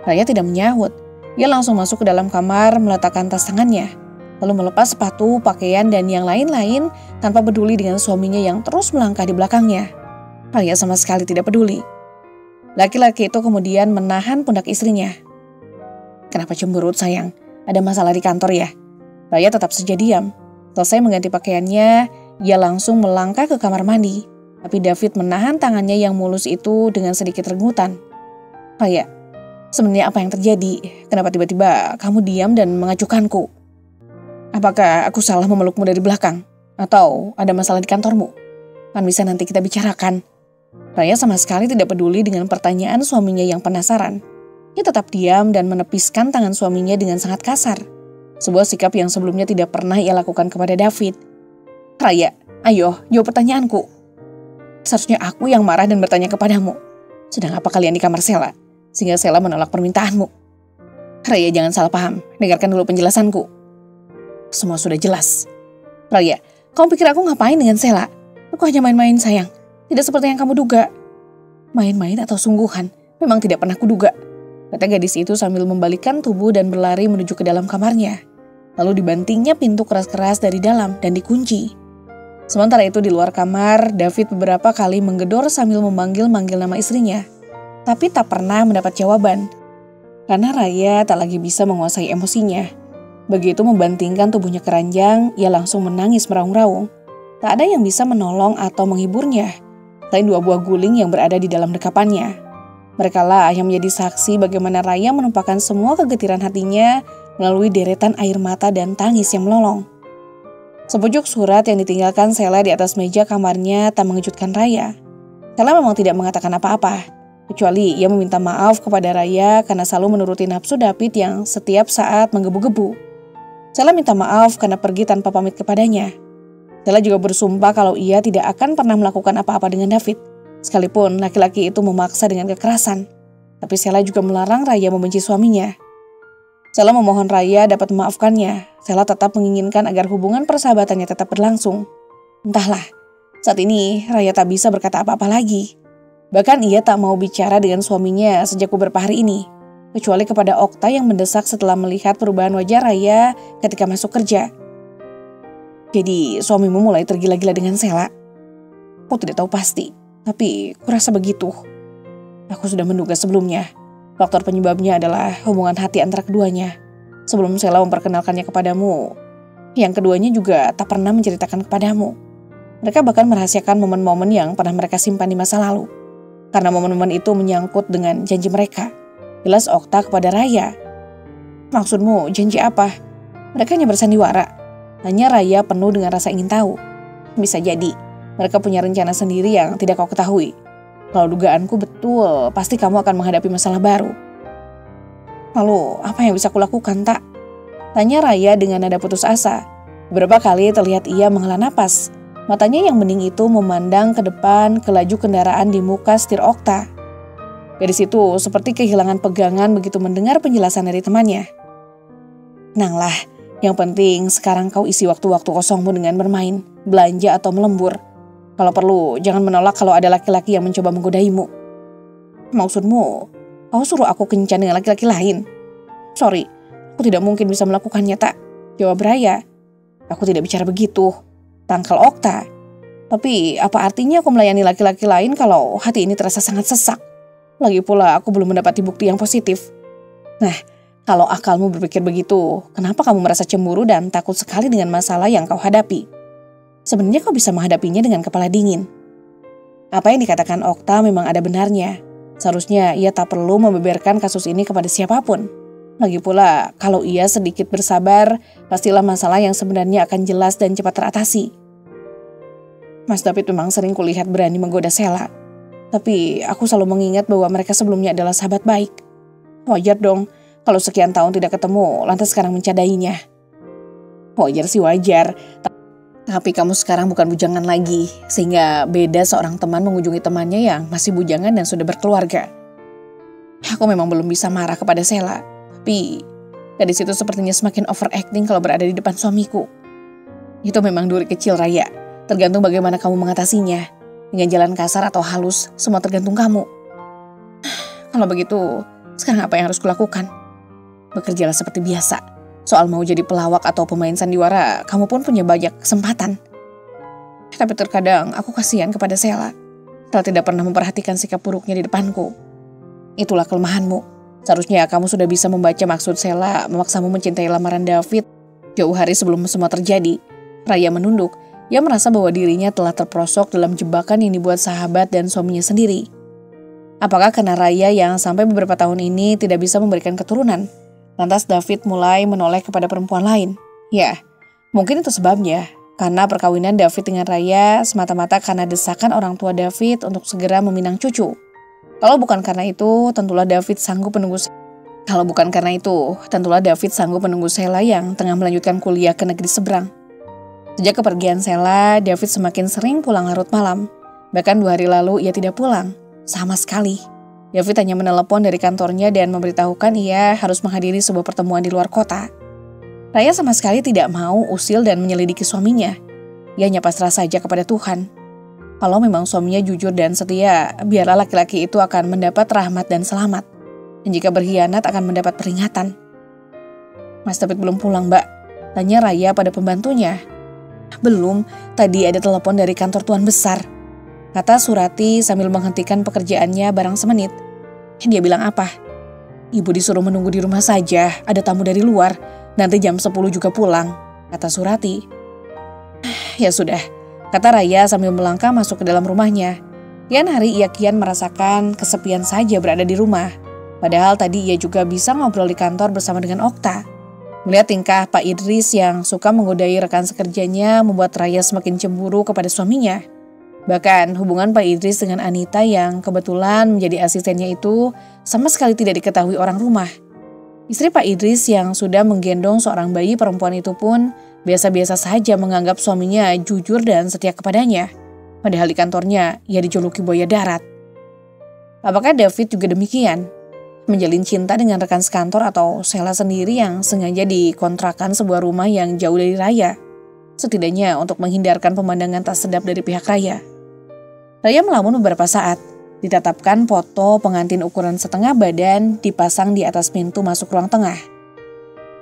Raya tidak menyahut. Ia langsung masuk ke dalam kamar meletakkan tas tangannya. Lalu melepas sepatu, pakaian, dan yang lain-lain tanpa peduli dengan suaminya yang terus melangkah di belakangnya. Raya sama sekali tidak peduli. Laki-laki itu kemudian menahan pundak istrinya. Kenapa cemberut sayang? Ada masalah di kantor ya? Raya tetap saja diam. Selesai mengganti pakaiannya, ia langsung melangkah ke kamar mandi. Tapi David menahan tangannya yang mulus itu dengan sedikit regutan. Raya, sebenarnya apa yang terjadi? Kenapa tiba-tiba kamu diam dan mengacuhkanku? Apakah aku salah memelukmu dari belakang? Atau ada masalah di kantormu? Kan bisa nanti kita bicarakan. Raya sama sekali tidak peduli dengan pertanyaan suaminya yang penasaran. Ia tetap diam dan menepiskan tangan suaminya dengan sangat kasar. Sebuah sikap yang sebelumnya tidak pernah ia lakukan kepada David. Raya, ayo jawab pertanyaanku. Seharusnya aku yang marah dan bertanya kepadamu. Sedang apa kalian di kamar Sela, sehingga Sela menolak permintaanmu? Raya, jangan salah paham, dengarkan dulu penjelasanku. Semua sudah jelas. Raya, kamu pikir aku ngapain dengan Sela? Aku hanya main-main sayang, tidak seperti yang kamu duga. Main-main atau sungguhan, memang tidak pernah kuduga, kata gadis itu sambil membalikkan tubuh dan berlari menuju ke dalam kamarnya. Lalu dibantingnya pintu keras-keras dari dalam dan dikunci. Sementara itu di luar kamar, David beberapa kali menggedor sambil memanggil-manggil nama istrinya. Tapi tak pernah mendapat jawaban. Karena Raya tak lagi bisa menguasai emosinya. Begitu membantingkan tubuhnya ke ranjang, ia langsung menangis meraung-raung. Tak ada yang bisa menolong atau menghiburnya, selain 2 buah guling yang berada di dalam dekapannya. Merekalah yang menjadi saksi bagaimana Raya menumpahkan semua kegetiran hatinya melalui deretan air mata dan tangis yang melolong. Sepucuk surat yang ditinggalkan Sela di atas meja kamarnya tak mengejutkan Raya. Sela memang tidak mengatakan apa-apa, kecuali ia meminta maaf kepada Raya karena selalu menuruti nafsu David yang setiap saat menggebu-gebu. Sela minta maaf karena pergi tanpa pamit kepadanya. Sela juga bersumpah kalau ia tidak akan pernah melakukan apa-apa dengan David, sekalipun laki-laki itu memaksa dengan kekerasan. Tapi Sela juga melarang Raya membenci suaminya. Sela memohon Raya dapat memaafkannya. Sela tetap menginginkan agar hubungan persahabatannya tetap berlangsung. Entahlah, saat ini Raya tak bisa berkata apa-apa lagi. Bahkan ia tak mau bicara dengan suaminya sejak beberapa hari ini, kecuali kepada Okta yang mendesak setelah melihat perubahan wajah Raya ketika masuk kerja. Jadi suamimu mulai tergila-gila dengan Sela? Aku tidak tahu pasti, tapi kurasa begitu. Aku sudah menduga sebelumnya. Faktor penyebabnya adalah hubungan hati antara keduanya. Sebelum Sela memperkenalkannya kepadamu, yang keduanya juga tak pernah menceritakan kepadamu. Mereka bahkan merahasiakan momen-momen yang pernah mereka simpan di masa lalu. Karena momen-momen itu menyangkut dengan janji mereka. Jelas Okta kepada Raya. Maksudmu janji apa? Mereka hanya bersandiwara. Hanya Raya penuh dengan rasa ingin tahu. Bisa jadi, mereka punya rencana sendiri yang tidak kau ketahui. Kalau dugaanku betul, pasti kamu akan menghadapi masalah baru. Lalu, apa yang bisa kulakukan, tak? Tanya Raya dengan nada putus asa. Beberapa kali terlihat ia menghela napas. Matanya yang bening itu memandang ke depan ke laju kendaraan di muka setir Okta. Gadis itu seperti kehilangan pegangan begitu mendengar penjelasan dari temannya. Tenanglah, yang penting sekarang kau isi waktu-waktu kosongmu dengan bermain, belanja atau melembur. Kalau perlu, jangan menolak kalau ada laki-laki yang mencoba menggodaimu. Maksudmu, kau suruh aku kencan dengan laki-laki lain? Sorry, aku tidak mungkin bisa melakukannya, tak? Jawab Raya. Aku tidak bicara begitu. Tangkal Okta. Tapi apa artinya aku melayani laki-laki lain kalau hati ini terasa sangat sesak? Lagi pula aku belum mendapati bukti yang positif. Nah, kalau akalmu berpikir begitu, kenapa kamu merasa cemburu dan takut sekali dengan masalah yang kau hadapi? Sebenarnya kau bisa menghadapinya dengan kepala dingin. Apa yang dikatakan Okta memang ada benarnya. Seharusnya ia tak perlu membeberkan kasus ini kepada siapapun. Lagi pula, kalau ia sedikit bersabar, pastilah masalah yang sebenarnya akan jelas dan cepat teratasi. Mas David memang sering kulihat berani menggoda Sela. Tapi aku selalu mengingat bahwa mereka sebelumnya adalah sahabat baik. Wajar dong, kalau sekian tahun tidak ketemu, lantas sekarang mencadainya. Wajar sih wajar. Tapi kamu sekarang bukan bujangan lagi, sehingga beda seorang teman mengunjungi temannya yang masih bujangan dan sudah berkeluarga. Aku memang belum bisa marah kepada Sela, tapi gadis itu sepertinya semakin overacting kalau berada di depan suamiku. Itu memang duri kecil, Raya. Tergantung bagaimana kamu mengatasinya. Dengan jalan kasar atau halus, semua tergantung kamu. Kalau begitu, sekarang apa yang harus kulakukan? Bekerjalah seperti biasa. Soal mau jadi pelawak atau pemain sandiwara, kamu pun punya banyak kesempatan. Tapi terkadang aku kasihan kepada Sela. Sela tidak pernah memperhatikan sikap buruknya di depanku. Itulah kelemahanmu. Seharusnya kamu sudah bisa membaca maksud Sela memaksamu mencintai lamaran David jauh hari sebelum semua terjadi. Raya menunduk. Ia merasa bahwa dirinya telah terperosok dalam jebakan yang dibuat sahabat dan suaminya sendiri. Apakah karena Raya yang sampai beberapa tahun ini tidak bisa memberikan keturunan? Lantas David mulai menoleh kepada perempuan lain. Ya, mungkin itu sebabnya. Karena perkawinan David dengan Raya semata-mata karena desakan orang tua David untuk segera meminang cucu. Kalau bukan karena itu, tentulah David sanggup menunggu Kalau bukan karena itu, tentulah David sanggup menunggu Sheila yang tengah melanjutkan kuliah ke negeri seberang. Sejak kepergian Sheila, David semakin sering pulang larut malam. Bahkan 2 hari lalu ia tidak pulang, sama sekali. David hanya menelepon dari kantornya dan memberitahukan ia harus menghadiri sebuah pertemuan di luar kota. Raya sama sekali tidak mau usil dan menyelidiki suaminya. Ia hanya pasrah saja kepada Tuhan. Kalau memang suaminya jujur dan setia, biarlah laki-laki itu akan mendapat rahmat dan selamat. Dan jika berkhianat akan mendapat peringatan. Mas David belum pulang, Mbak. Tanya Raya pada pembantunya. Belum, tadi ada telepon dari kantor tuan besar. Kata Surati sambil menghentikan pekerjaannya barang semenit. Dia bilang apa? Ibu disuruh menunggu di rumah saja, ada tamu dari luar. Nanti jam 10 juga pulang, kata Surati. Ya sudah, kata Raya sambil melangkah masuk ke dalam rumahnya. Kian hari ia kian merasakan kesepian saja berada di rumah. Padahal tadi ia juga bisa ngobrol di kantor bersama dengan Okta. Melihat tingkah Pak Idris yang suka menggodai rekan sekerjanya membuat Raya semakin cemburu kepada suaminya. Bahkan hubungan Pak Idris dengan Anita yang kebetulan menjadi asistennya itu sama sekali tidak diketahui orang rumah. Istri Pak Idris yang sudah menggendong seorang bayi perempuan itu pun biasa-biasa saja menganggap suaminya jujur dan setia kepadanya. Padahal di kantornya ia dijuluki buaya darat. Apakah David juga demikian? Menjalin cinta dengan rekan sekantor atau Sheila sendiri yang sengaja dikontrakan sebuah rumah yang jauh dari Raya. Setidaknya untuk menghindarkan pemandangan tak sedap dari pihak Raya. Raya melamun beberapa saat. Ditatapkan foto pengantin ukuran setengah badan dipasang di atas pintu masuk ruang tengah.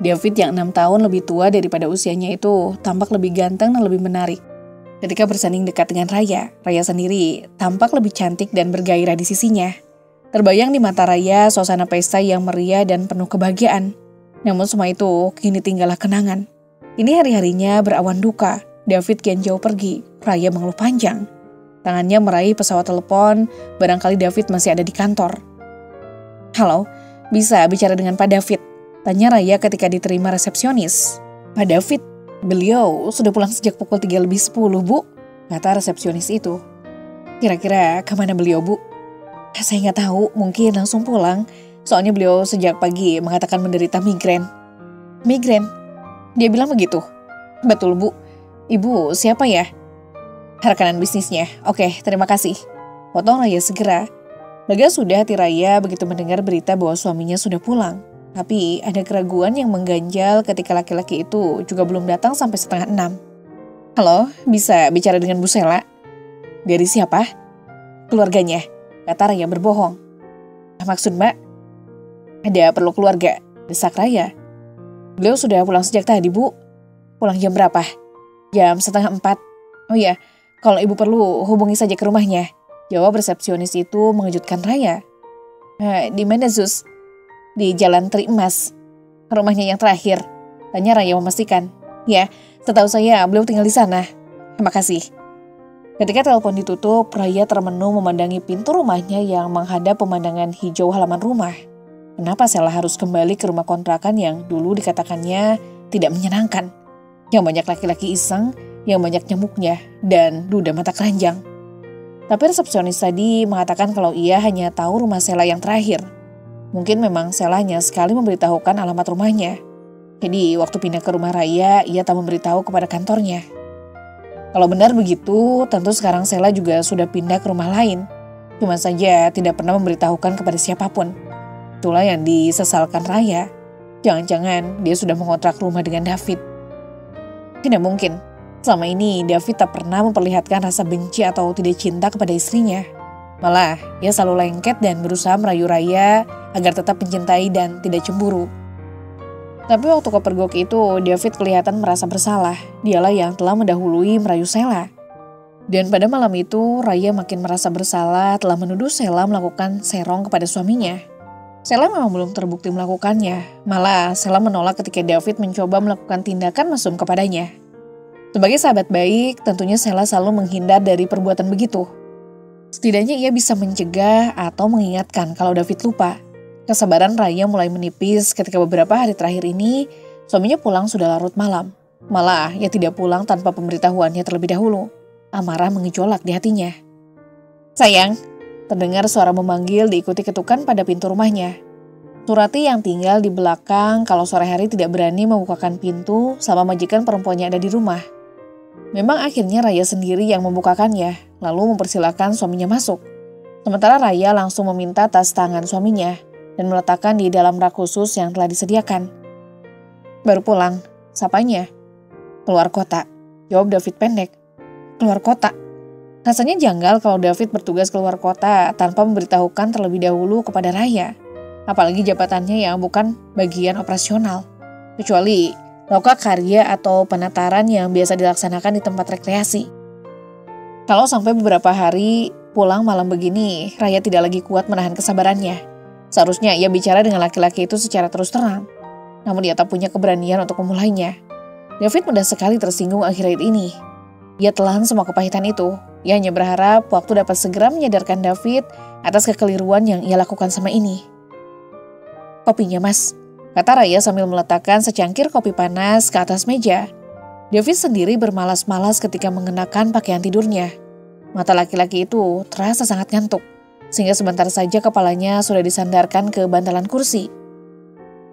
David yang 6 tahun lebih tua daripada usianya itu tampak lebih ganteng dan lebih menarik. Ketika bersanding dekat dengan Raya, Raya sendiri tampak lebih cantik dan bergairah di sisinya. Terbayang di mata Raya suasana pesta yang meriah dan penuh kebahagiaan. Namun semua itu kini tinggallah kenangan. Ini hari-harinya berawan duka. David kian jauh pergi. Raya mengeluh panjang. Tangannya meraih pesawat telepon. Barangkali David masih ada di kantor. Halo, bisa bicara dengan Pak David? Tanya Raya ketika diterima resepsionis. Pak David, beliau sudah pulang sejak pukul 3:10, Bu. Kata resepsionis itu. Kira-kira kemana beliau, Bu? Saya nggak tahu, mungkin langsung pulang. Soalnya beliau sejak pagi mengatakan menderita migrain. Migrain? Dia bilang begitu? Betul, Bu. Ibu siapa ya? Rekanan bisnisnya. Oke, terima kasih. Potong Raya segera. Lega sudah hati Raya begitu mendengar berita bahwa suaminya sudah pulang. Tapi ada keraguan yang mengganjal ketika laki-laki itu juga belum datang sampai 5:30. Halo, bisa bicara dengan Bu Sheila? Dari siapa? Keluarganya. Kata Raya berbohong. Maksud Mbak? Ada perlu keluarga, desak Raya. Beliau sudah pulang sejak tadi, Bu. Pulang jam berapa? Jam 3:30. Oh iya, kalau Ibu perlu hubungi saja ke rumahnya. Jawab resepsionis itu mengejutkan Raya. Di mana, Sus? Di Jalan Tri Emas. Rumahnya yang terakhir. Tanya Raya memastikan. Ya, setahu saya beliau tinggal di sana. Terima kasih. Ketika telepon ditutup, Raya termenung memandangi pintu rumahnya yang menghadap pemandangan hijau halaman rumah. Kenapa Sheila harus kembali ke rumah kontrakan yang dulu dikatakannya tidak menyenangkan? Yang banyak laki-laki iseng, yang banyak nyamuknya, dan duda mata keranjang. Tapi resepsionis tadi mengatakan kalau ia hanya tahu rumah Sheila yang terakhir. Mungkin memang Sheila hanya sekali memberitahukan alamat rumahnya. Jadi waktu pindah ke rumah Raya, ia tak memberitahu kepada kantornya. Kalau benar begitu, tentu sekarang Sheila juga sudah pindah ke rumah lain. Cuma saja tidak pernah memberitahukan kepada siapapun. Itulah yang disesalkan Raya. Jangan-jangan dia sudah mengontrak rumah dengan David. Tidak mungkin. Selama ini David tak pernah memperlihatkan rasa benci atau tidak cinta kepada istrinya. Malah, ia selalu lengket dan berusaha merayu Raya agar tetap mencintai dan tidak cemburu. Tapi waktu kepergok itu, David kelihatan merasa bersalah. Dialah yang telah mendahului merayu Sheila. Dan pada malam itu, Raya makin merasa bersalah telah menuduh Sheila melakukan serong kepada suaminya. Sheila memang belum terbukti melakukannya. Malah, Sheila menolak ketika David mencoba melakukan tindakan mesum kepadanya. Sebagai sahabat baik, tentunya Sheila selalu menghindar dari perbuatan begitu. Setidaknya ia bisa mencegah atau mengingatkan kalau David lupa. Kesabaran Raya mulai menipis ketika beberapa hari terakhir ini suaminya pulang sudah larut malam. Malah ia tidak pulang tanpa pemberitahuannya terlebih dahulu. Amarah mengejolak di hatinya. Sayang, terdengar suara memanggil diikuti ketukan pada pintu rumahnya. Surati yang tinggal di belakang kalau sore hari tidak berani membukakan pintu selama majikan perempuannya ada di rumah. Memang akhirnya Raya sendiri yang membukakannya, lalu mempersilahkan suaminya masuk. Sementara Raya langsung meminta tas tangan suaminya dan meletakkan di dalam rak khusus yang telah disediakan. Baru pulang, sapanya. Keluar kota, jawab David pendek. Keluar kota? Rasanya janggal kalau David bertugas keluar kota tanpa memberitahukan terlebih dahulu kepada Raya. Apalagi jabatannya yang bukan bagian operasional. Kecuali loka karya atau penataran yang biasa dilaksanakan di tempat rekreasi. Kalau sampai beberapa hari pulang malam begini, Raya tidak lagi kuat menahan kesabarannya. Seharusnya ia bicara dengan laki-laki itu secara terus terang. Namun dia tak punya keberanian untuk memulainya. David mudah sekali tersinggung akhir-akhir ini. Ia telan semua kepahitan itu. Ia hanya berharap waktu dapat segera menyadarkan David atas kekeliruan yang ia lakukan sama ini. Kopinya mas, kata Raya sambil meletakkan secangkir kopi panas ke atas meja. David sendiri bermalas-malas ketika mengenakan pakaian tidurnya. Mata laki-laki itu terasa sangat ngantuk, sehingga sebentar saja kepalanya sudah disandarkan ke bantalan kursi.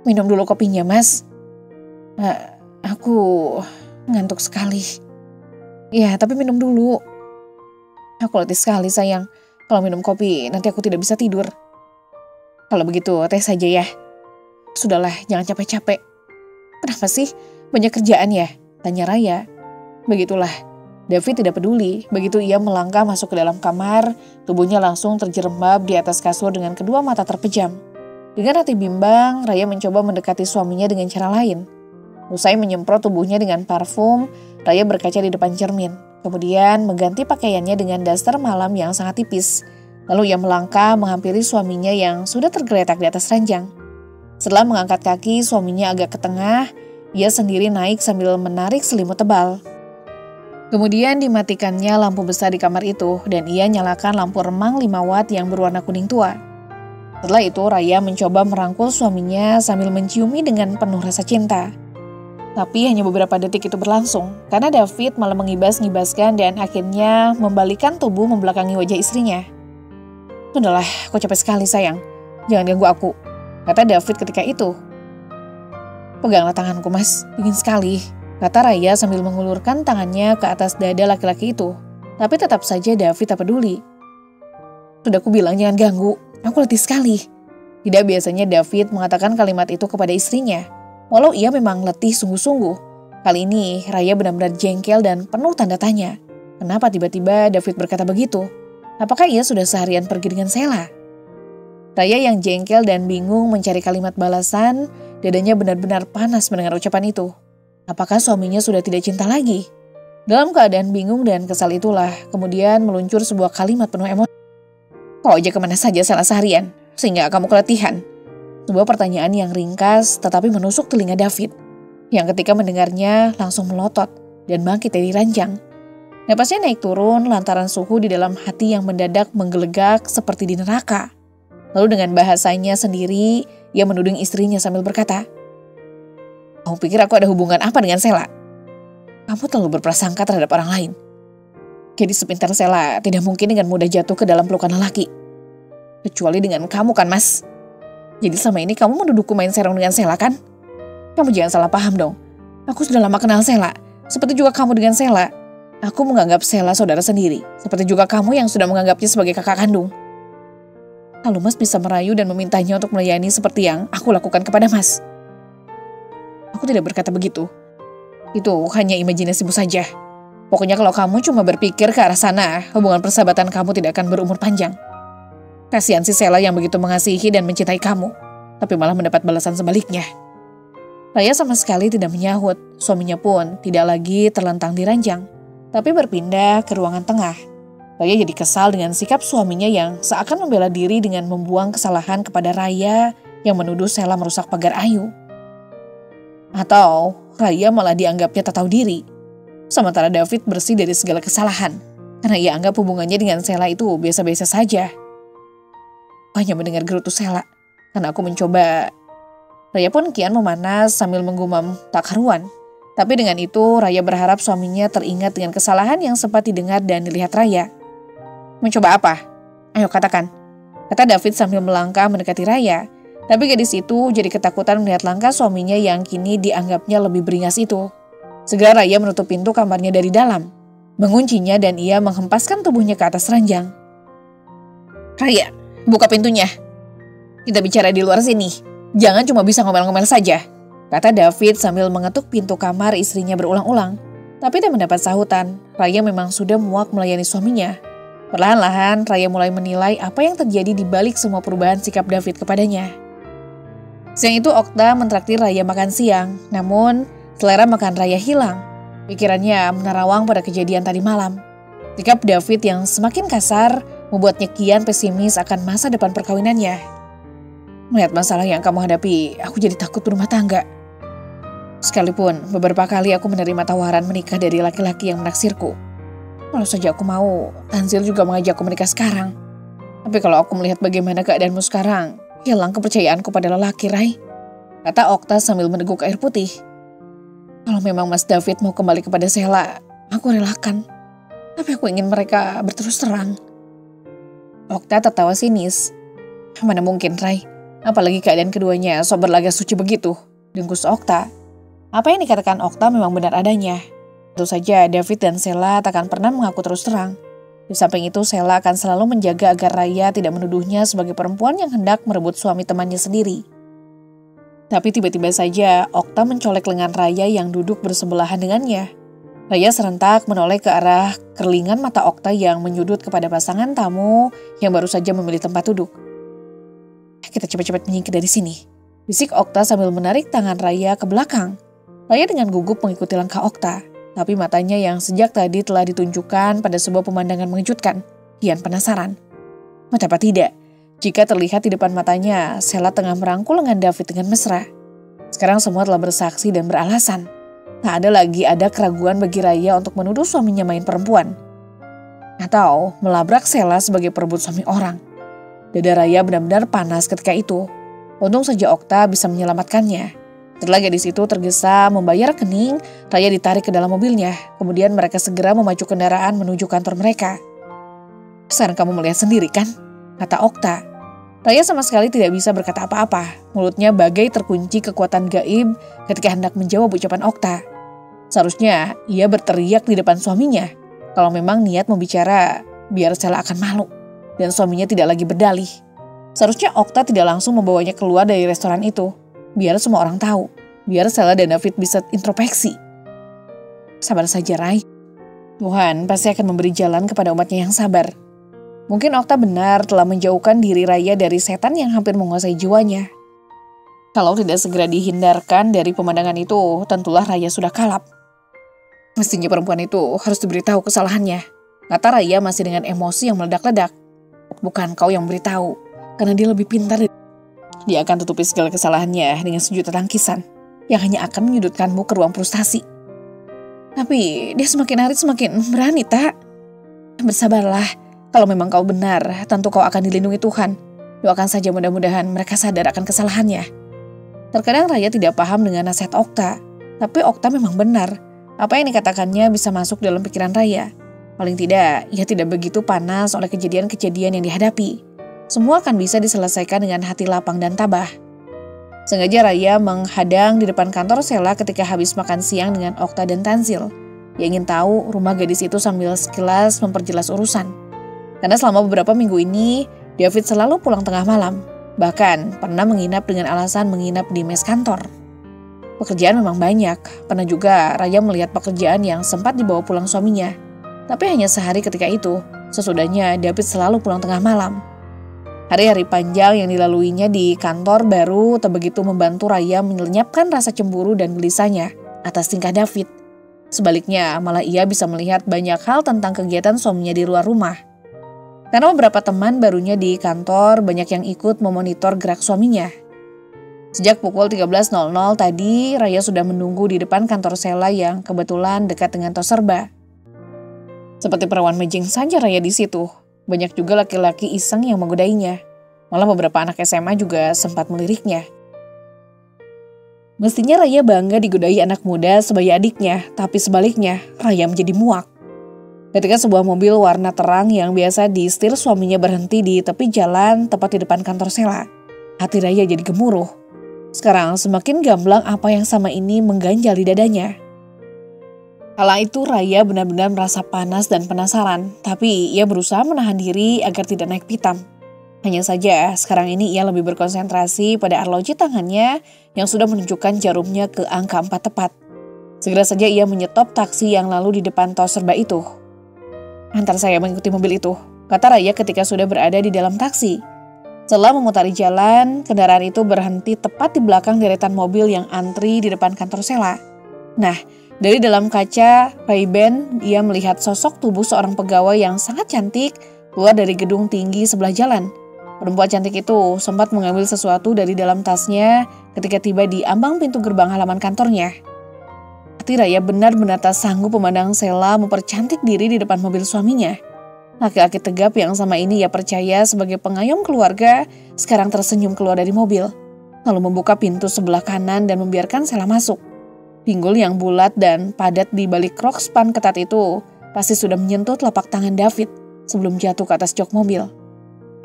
Minum dulu kopinya mas. Aku ngantuk sekali. Ya, tapi minum dulu. Aku letih sekali sayang. Kalau minum kopi nanti aku tidak bisa tidur. Kalau begitu teh saja ya. Sudahlah, jangan capek-capek. Kenapa sih? Banyak kerjaan ya? Tanya Raya. Begitulah, David tidak peduli. Begitu ia melangkah masuk ke dalam kamar, tubuhnya langsung terjerembab di atas kasur dengan kedua mata terpejam. Dengan hati bimbang, Raya mencoba mendekati suaminya dengan cara lain. Usai menyemprot tubuhnya dengan parfum, Raya berkaca di depan cermin. Kemudian mengganti pakaiannya dengan daster malam yang sangat tipis. Lalu ia melangkah menghampiri suaminya yang sudah tergeletak di atas ranjang. Setelah mengangkat kaki suaminya agak ke tengah, ia sendiri naik sambil menarik selimut tebal. Kemudian dimatikannya lampu besar di kamar itu dan ia nyalakan lampu remang 5 watt yang berwarna kuning tua. Setelah itu Raya mencoba merangkul suaminya sambil menciumi dengan penuh rasa cinta. Tapi hanya beberapa detik itu berlangsung karena David malah mengibas-ngibaskan dan akhirnya membalikkan tubuh membelakangi wajah istrinya. Sudahlah, aku capek sekali sayang. Jangan ganggu aku, kata David ketika itu. Peganglah tanganku mas, dingin sekali, kata Raya sambil mengulurkan tangannya ke atas dada laki-laki itu. Tapi tetap saja David tak peduli. Sudah aku bilang jangan ganggu, aku letih sekali. Tidak biasanya David mengatakan kalimat itu kepada istrinya. Walau ia memang letih sungguh-sungguh. Kali ini Raya benar-benar jengkel dan penuh tanda tanya. Kenapa tiba-tiba David berkata begitu? Apakah ia sudah seharian pergi dengan Sheila? Raya yang jengkel dan bingung mencari kalimat balasan, dadanya benar-benar panas mendengar ucapan itu. Apakah suaminya sudah tidak cinta lagi? Dalam keadaan bingung dan kesal itulah, kemudian meluncur sebuah kalimat penuh emosi. Kau aja kemana saja Sheila seharian, sehingga kamu keletihan? Sebuah pertanyaan yang ringkas tetapi menusuk telinga David, yang ketika mendengarnya langsung melotot dan bangkit dari ranjang. Napasnya naik turun lantaran suhu di dalam hati yang mendadak menggelegak seperti di neraka. Lalu dengan bahasanya sendiri, ia menuding istrinya sambil berkata, "Kamu pikir aku ada hubungan apa dengan Sheila? Kamu terlalu berprasangka terhadap orang lain. Gadis sepintar Sheila tidak mungkin dengan mudah jatuh ke dalam pelukan lelaki. Kecuali dengan kamu kan mas? Jadi selama ini kamu menduduku main serong dengan Sheila kan? Kamu jangan salah paham dong. Aku sudah lama kenal Sheila. Seperti juga kamu dengan Sheila. Aku menganggap Sheila saudara sendiri. Seperti juga kamu yang sudah menganggapnya sebagai kakak kandung. Lalu mas bisa merayu dan memintanya untuk melayani seperti yang aku lakukan kepada mas. Aku tidak berkata begitu. Itu hanya imajinasimu saja. Pokoknya kalau kamu cuma berpikir ke arah sana, hubungan persahabatan kamu tidak akan berumur panjang. Kasihan si Sheila yang begitu mengasihi dan mencintai kamu, tapi malah mendapat balasan sebaliknya." Raya sama sekali tidak menyahut, suaminya pun tidak lagi terlentang di ranjang, tapi berpindah ke ruangan tengah. Raya jadi kesal dengan sikap suaminya yang seakan membela diri dengan membuang kesalahan kepada Raya yang menuduh Sheila merusak pagar Ayu. Atau Raya malah dianggapnya tak tahu diri, sementara David bersih dari segala kesalahan, karena ia anggap hubungannya dengan Sheila itu biasa-biasa saja. Hanya mendengar gerutu Sheila, karena aku mencoba. Raya pun kian memanas sambil menggumam tak karuan. Tapi dengan itu Raya berharap suaminya teringat dengan kesalahan yang sempat didengar dan dilihat Raya. Mencoba apa? Ayo katakan, kata David sambil melangkah mendekati Raya. Tapi gadis itu jadi ketakutan melihat langkah suaminya yang kini dianggapnya lebih beringas itu. Segera Raya menutup pintu kamarnya dari dalam, menguncinya dan ia menghempaskan tubuhnya ke atas ranjang. "Raya, buka pintunya. Kita bicara di luar sini. Jangan cuma bisa ngomel-ngomel saja," kata David sambil mengetuk pintu kamar istrinya berulang-ulang. Tapi tak mendapat sahutan. Raya memang sudah muak melayani suaminya. Perlahan-lahan Raya mulai menilai apa yang terjadi di balik semua perubahan sikap David kepadanya. Siang itu Okta mentraktir Raya makan siang, namun selera makan Raya hilang. Pikirannya menerawang pada kejadian tadi malam. Sikap David yang semakin kasar membuatnya kian pesimis akan masa depan perkawinannya. "Melihat masalah yang kamu hadapi, aku jadi takut berumah tangga. Sekalipun beberapa kali aku menerima tawaran menikah dari laki-laki yang menaksirku. Kalau saja aku mau, Tanzil juga mengajakku menikah sekarang. Tapi kalau aku melihat bagaimana keadaanmu sekarang, hilang kepercayaanku pada lelaki, Rai," kata Okta sambil meneguk air putih. "Kalau memang Mas David mau kembali kepada Sheila, aku relakan. Tapi aku ingin mereka berterus terang." Okta tertawa sinis. "Mana mungkin, Rai. Apalagi keadaan keduanya sok berlaga suci begitu," dengkus Okta. Apa yang dikatakan Okta memang benar adanya. Tentu saja David dan Sheila takkan pernah mengaku terus terang. Di samping itu Sheila akan selalu menjaga agar Raya tidak menuduhnya sebagai perempuan yang hendak merebut suami temannya sendiri. Tapi tiba-tiba saja Okta mencolek lengan Raya yang duduk bersebelahan dengannya. Raya serentak menoleh ke arah kerlingan mata Okta yang menyudut kepada pasangan tamu yang baru saja memilih tempat duduk. "Kita cepat-cepat menyingkir dari sini," bisik Okta sambil menarik tangan Raya ke belakang. Raya dengan gugup mengikuti langkah Okta, tapi matanya yang sejak tadi telah ditunjukkan pada sebuah pemandangan mengejutkan, kian penasaran. Betapa tidak, jika terlihat di depan matanya, Sheila tengah merangkul lengan David dengan mesra. Sekarang semua telah bersaksi dan beralasan. Tak ada lagi keraguan bagi Raya untuk menuduh suaminya main perempuan, atau melabrak Sheila sebagai perebut suami orang. Dada Raya benar-benar panas ketika itu. Untung saja Okta bisa menyelamatkannya. Setelah gadis itu tergesa membayar rekening, Raya ditarik ke dalam mobilnya. Kemudian mereka segera memacu kendaraan menuju kantor mereka. "Sekarang kamu melihat sendiri kan?" kata Okta. Raya sama sekali tidak bisa berkata apa-apa. Mulutnya bagai terkunci kekuatan gaib ketika hendak menjawab ucapan Okta. Seharusnya ia berteriak di depan suaminya. Kalau memang niat membicara, biar Sheila akan malu. Dan suaminya tidak lagi berdalih. Seharusnya Okta tidak langsung membawanya keluar dari restoran itu. Biar semua orang tahu. Biar Sheila dan David bisa introspeksi. Sabar saja, Rai. Tuhan pasti akan memberi jalan kepada umatnya yang sabar. Mungkin Okta benar telah menjauhkan diri Raya dari setan yang hampir menguasai jiwanya. Kalau tidak segera dihindarkan dari pemandangan itu, tentulah Raya sudah kalap. Mestinya perempuan itu harus diberitahu kesalahannya, kata Raya masih dengan emosi yang meledak-ledak. Bukan kau yang memberitahu, karena dia lebih pintar. Dia akan tutupi segala kesalahannya dengan sejuta tangkisan yang hanya akan menyudutkanmu ke ruang frustasi. Tapi dia semakin hari semakin berani, tak? Bersabarlah, kalau memang kau benar, tentu kau akan dilindungi Tuhan. Doakan saja mudah-mudahan mereka sadar akan kesalahannya. Terkadang Raya tidak paham dengan nasihat Okta, tapi Okta memang benar. Apa yang dikatakannya bisa masuk dalam pikiran Raya. Paling tidak, ia tidak begitu panas oleh kejadian-kejadian yang dihadapi. Semua akan bisa diselesaikan dengan hati lapang dan tabah. Sengaja Raya menghadang di depan kantor Sheila ketika habis makan siang dengan Okta dan Tanzil. Dia ingin tahu rumah gadis itu sambil sekilas memperjelas urusan. Karena selama beberapa minggu ini, David selalu pulang tengah malam. Bahkan pernah menginap dengan alasan menginap di mes kantor. Pekerjaan memang banyak. Pernah juga Raya melihat pekerjaan yang sempat dibawa pulang suaminya. Tapi hanya sehari ketika itu. Sesudahnya David selalu pulang tengah malam. Hari-hari panjang yang dilaluinya di kantor baru tak begitu membantu Raya melenyapkan rasa cemburu dan gelisahnya atas tingkah David. Sebaliknya, malah ia bisa melihat banyak hal tentang kegiatan suaminya di luar rumah. Karena beberapa teman barunya di kantor banyak yang ikut memonitor gerak suaminya. Sejak pukul 13.00 tadi, Raya sudah menunggu di depan kantor Sheila yang kebetulan dekat dengan tos serba. Seperti perawan mejeng saja Raya di situ. Banyak juga laki-laki iseng yang menggodainya. Malah beberapa anak SMA juga sempat meliriknya. Mestinya Raya bangga digodai anak muda sebaya adiknya, tapi sebaliknya Raya menjadi muak. Ketika sebuah mobil warna terang yang biasa disetir suaminya berhenti di tepi jalan tepat di depan kantor Sheila. Hati Raya jadi gemuruh. Sekarang semakin gamblang apa yang sama ini mengganjal di dadanya. Kala itu Raya benar-benar merasa panas dan penasaran, tapi ia berusaha menahan diri agar tidak naik pitam. Hanya saja sekarang ini ia lebih berkonsentrasi pada arloji tangannya yang sudah menunjukkan jarumnya ke angka 4 tepat. Segera saja ia menyetop taksi yang lalu di depan tos serba itu. "Antar saya mengikuti mobil itu," kata Raya ketika sudah berada di dalam taksi. Setelah memutari jalan, kendaraan itu berhenti tepat di belakang deretan mobil yang antri di depan kantor Sheila. Nah, dari dalam kaca Ray-Ban, ia melihat sosok tubuh seorang pegawai yang sangat cantik keluar dari gedung tinggi sebelah jalan. Perempuan cantik itu sempat mengambil sesuatu dari dalam tasnya ketika tiba di ambang pintu gerbang halaman kantornya. Hati Raya benar-benar tak sanggup memandang Sheila mempercantik diri di depan mobil suaminya. Laki-laki tegap yang sama ini ia percaya sebagai pengayom keluarga sekarang tersenyum keluar dari mobil, lalu membuka pintu sebelah kanan dan membiarkan Sheila masuk. Pinggul yang bulat dan padat di balik rok span ketat itu pasti sudah menyentuh telapak tangan David sebelum jatuh ke atas jok mobil.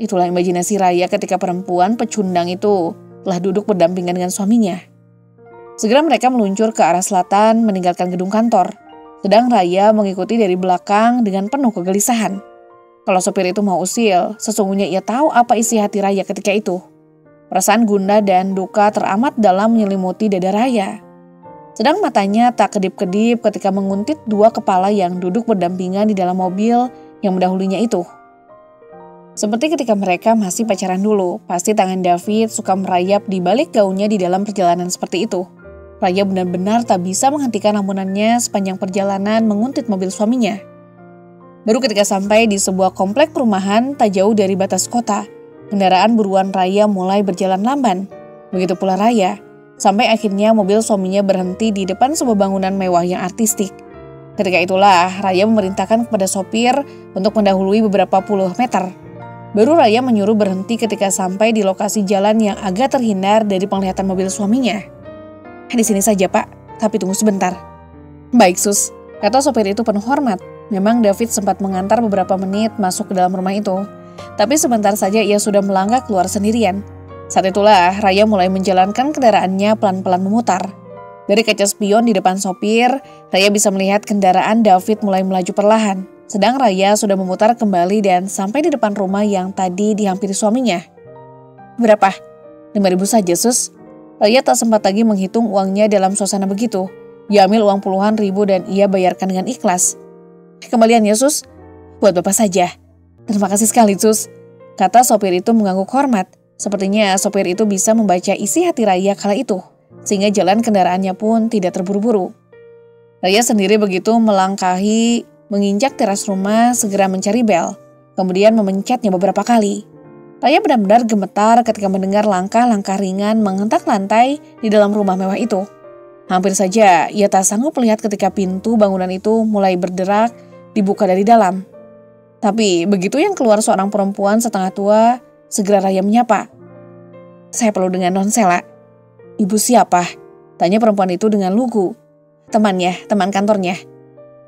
Itulah imajinasi Raya ketika perempuan pecundang itu telah duduk berdampingan dengan suaminya. Segera mereka meluncur ke arah selatan meninggalkan gedung kantor, sedang Raya mengikuti dari belakang dengan penuh kegelisahan. Kalau sopir itu mau usil, sesungguhnya ia tahu apa isi hati Raya ketika itu. Perasaan gundah dan duka teramat dalam menyelimuti dada Raya. Sedang matanya tak kedip-kedip ketika menguntit dua kepala yang duduk berdampingan di dalam mobil yang mendahulunya itu. Seperti ketika mereka masih pacaran dulu, pasti tangan David suka merayap di balik gaunnya di dalam perjalanan seperti itu. Raya benar-benar tak bisa menghentikan lamunannya sepanjang perjalanan menguntit mobil suaminya. Baru ketika sampai di sebuah komplek perumahan tak jauh dari batas kota, kendaraan buruan Raya mulai berjalan lamban. Begitu pula Raya, sampai akhirnya mobil suaminya berhenti di depan sebuah bangunan mewah yang artistik. Ketika itulah Raya memerintahkan kepada sopir untuk mendahului beberapa puluh meter. Baru Raya menyuruh berhenti ketika sampai di lokasi jalan yang agak terhindar dari penglihatan mobil suaminya. "Di sini saja, Pak, tapi tunggu sebentar." "Baik, Sus," kata sopir itu penuh hormat. Memang David sempat mengantar beberapa menit masuk ke dalam rumah itu, tapi sebentar saja ia sudah melangkah keluar sendirian. Saat itulah Raya mulai menjalankan kendaraannya pelan-pelan memutar. Dari kaca spion di depan sopir, Raya bisa melihat kendaraan David mulai melaju perlahan. Sedang Raya sudah memutar kembali dan sampai di depan rumah yang tadi dihampiri suaminya. "Berapa?" "5.000 saja, Sus." Raya tak sempat lagi menghitung uangnya dalam suasana begitu. Ia ambil uang puluhan ribu dan ia bayarkan dengan ikhlas. "Kembaliannya, Sus?" "Buat Bapak saja." "Terima kasih sekali, Sus," kata sopir itu mengangguk hormat. Sepertinya sopir itu bisa membaca isi hati Raya kala itu, sehingga jalan kendaraannya pun tidak terburu-buru. Raya sendiri begitu melangkahi, menginjak teras rumah, segera mencari bel, kemudian memencetnya beberapa kali. Raya benar-benar gemetar ketika mendengar langkah-langkah ringan menghentak lantai di dalam rumah mewah itu. Hampir saja ia tak sanggup melihat ketika pintu bangunan itu mulai berderak dibuka dari dalam. Tapi begitu yang keluar seorang perempuan setengah tua, segera Raya menyapa. "Saya perlu dengan Non Sheila." "Ibu siapa?" tanya perempuan itu dengan lugu. "Temannya, teman kantornya."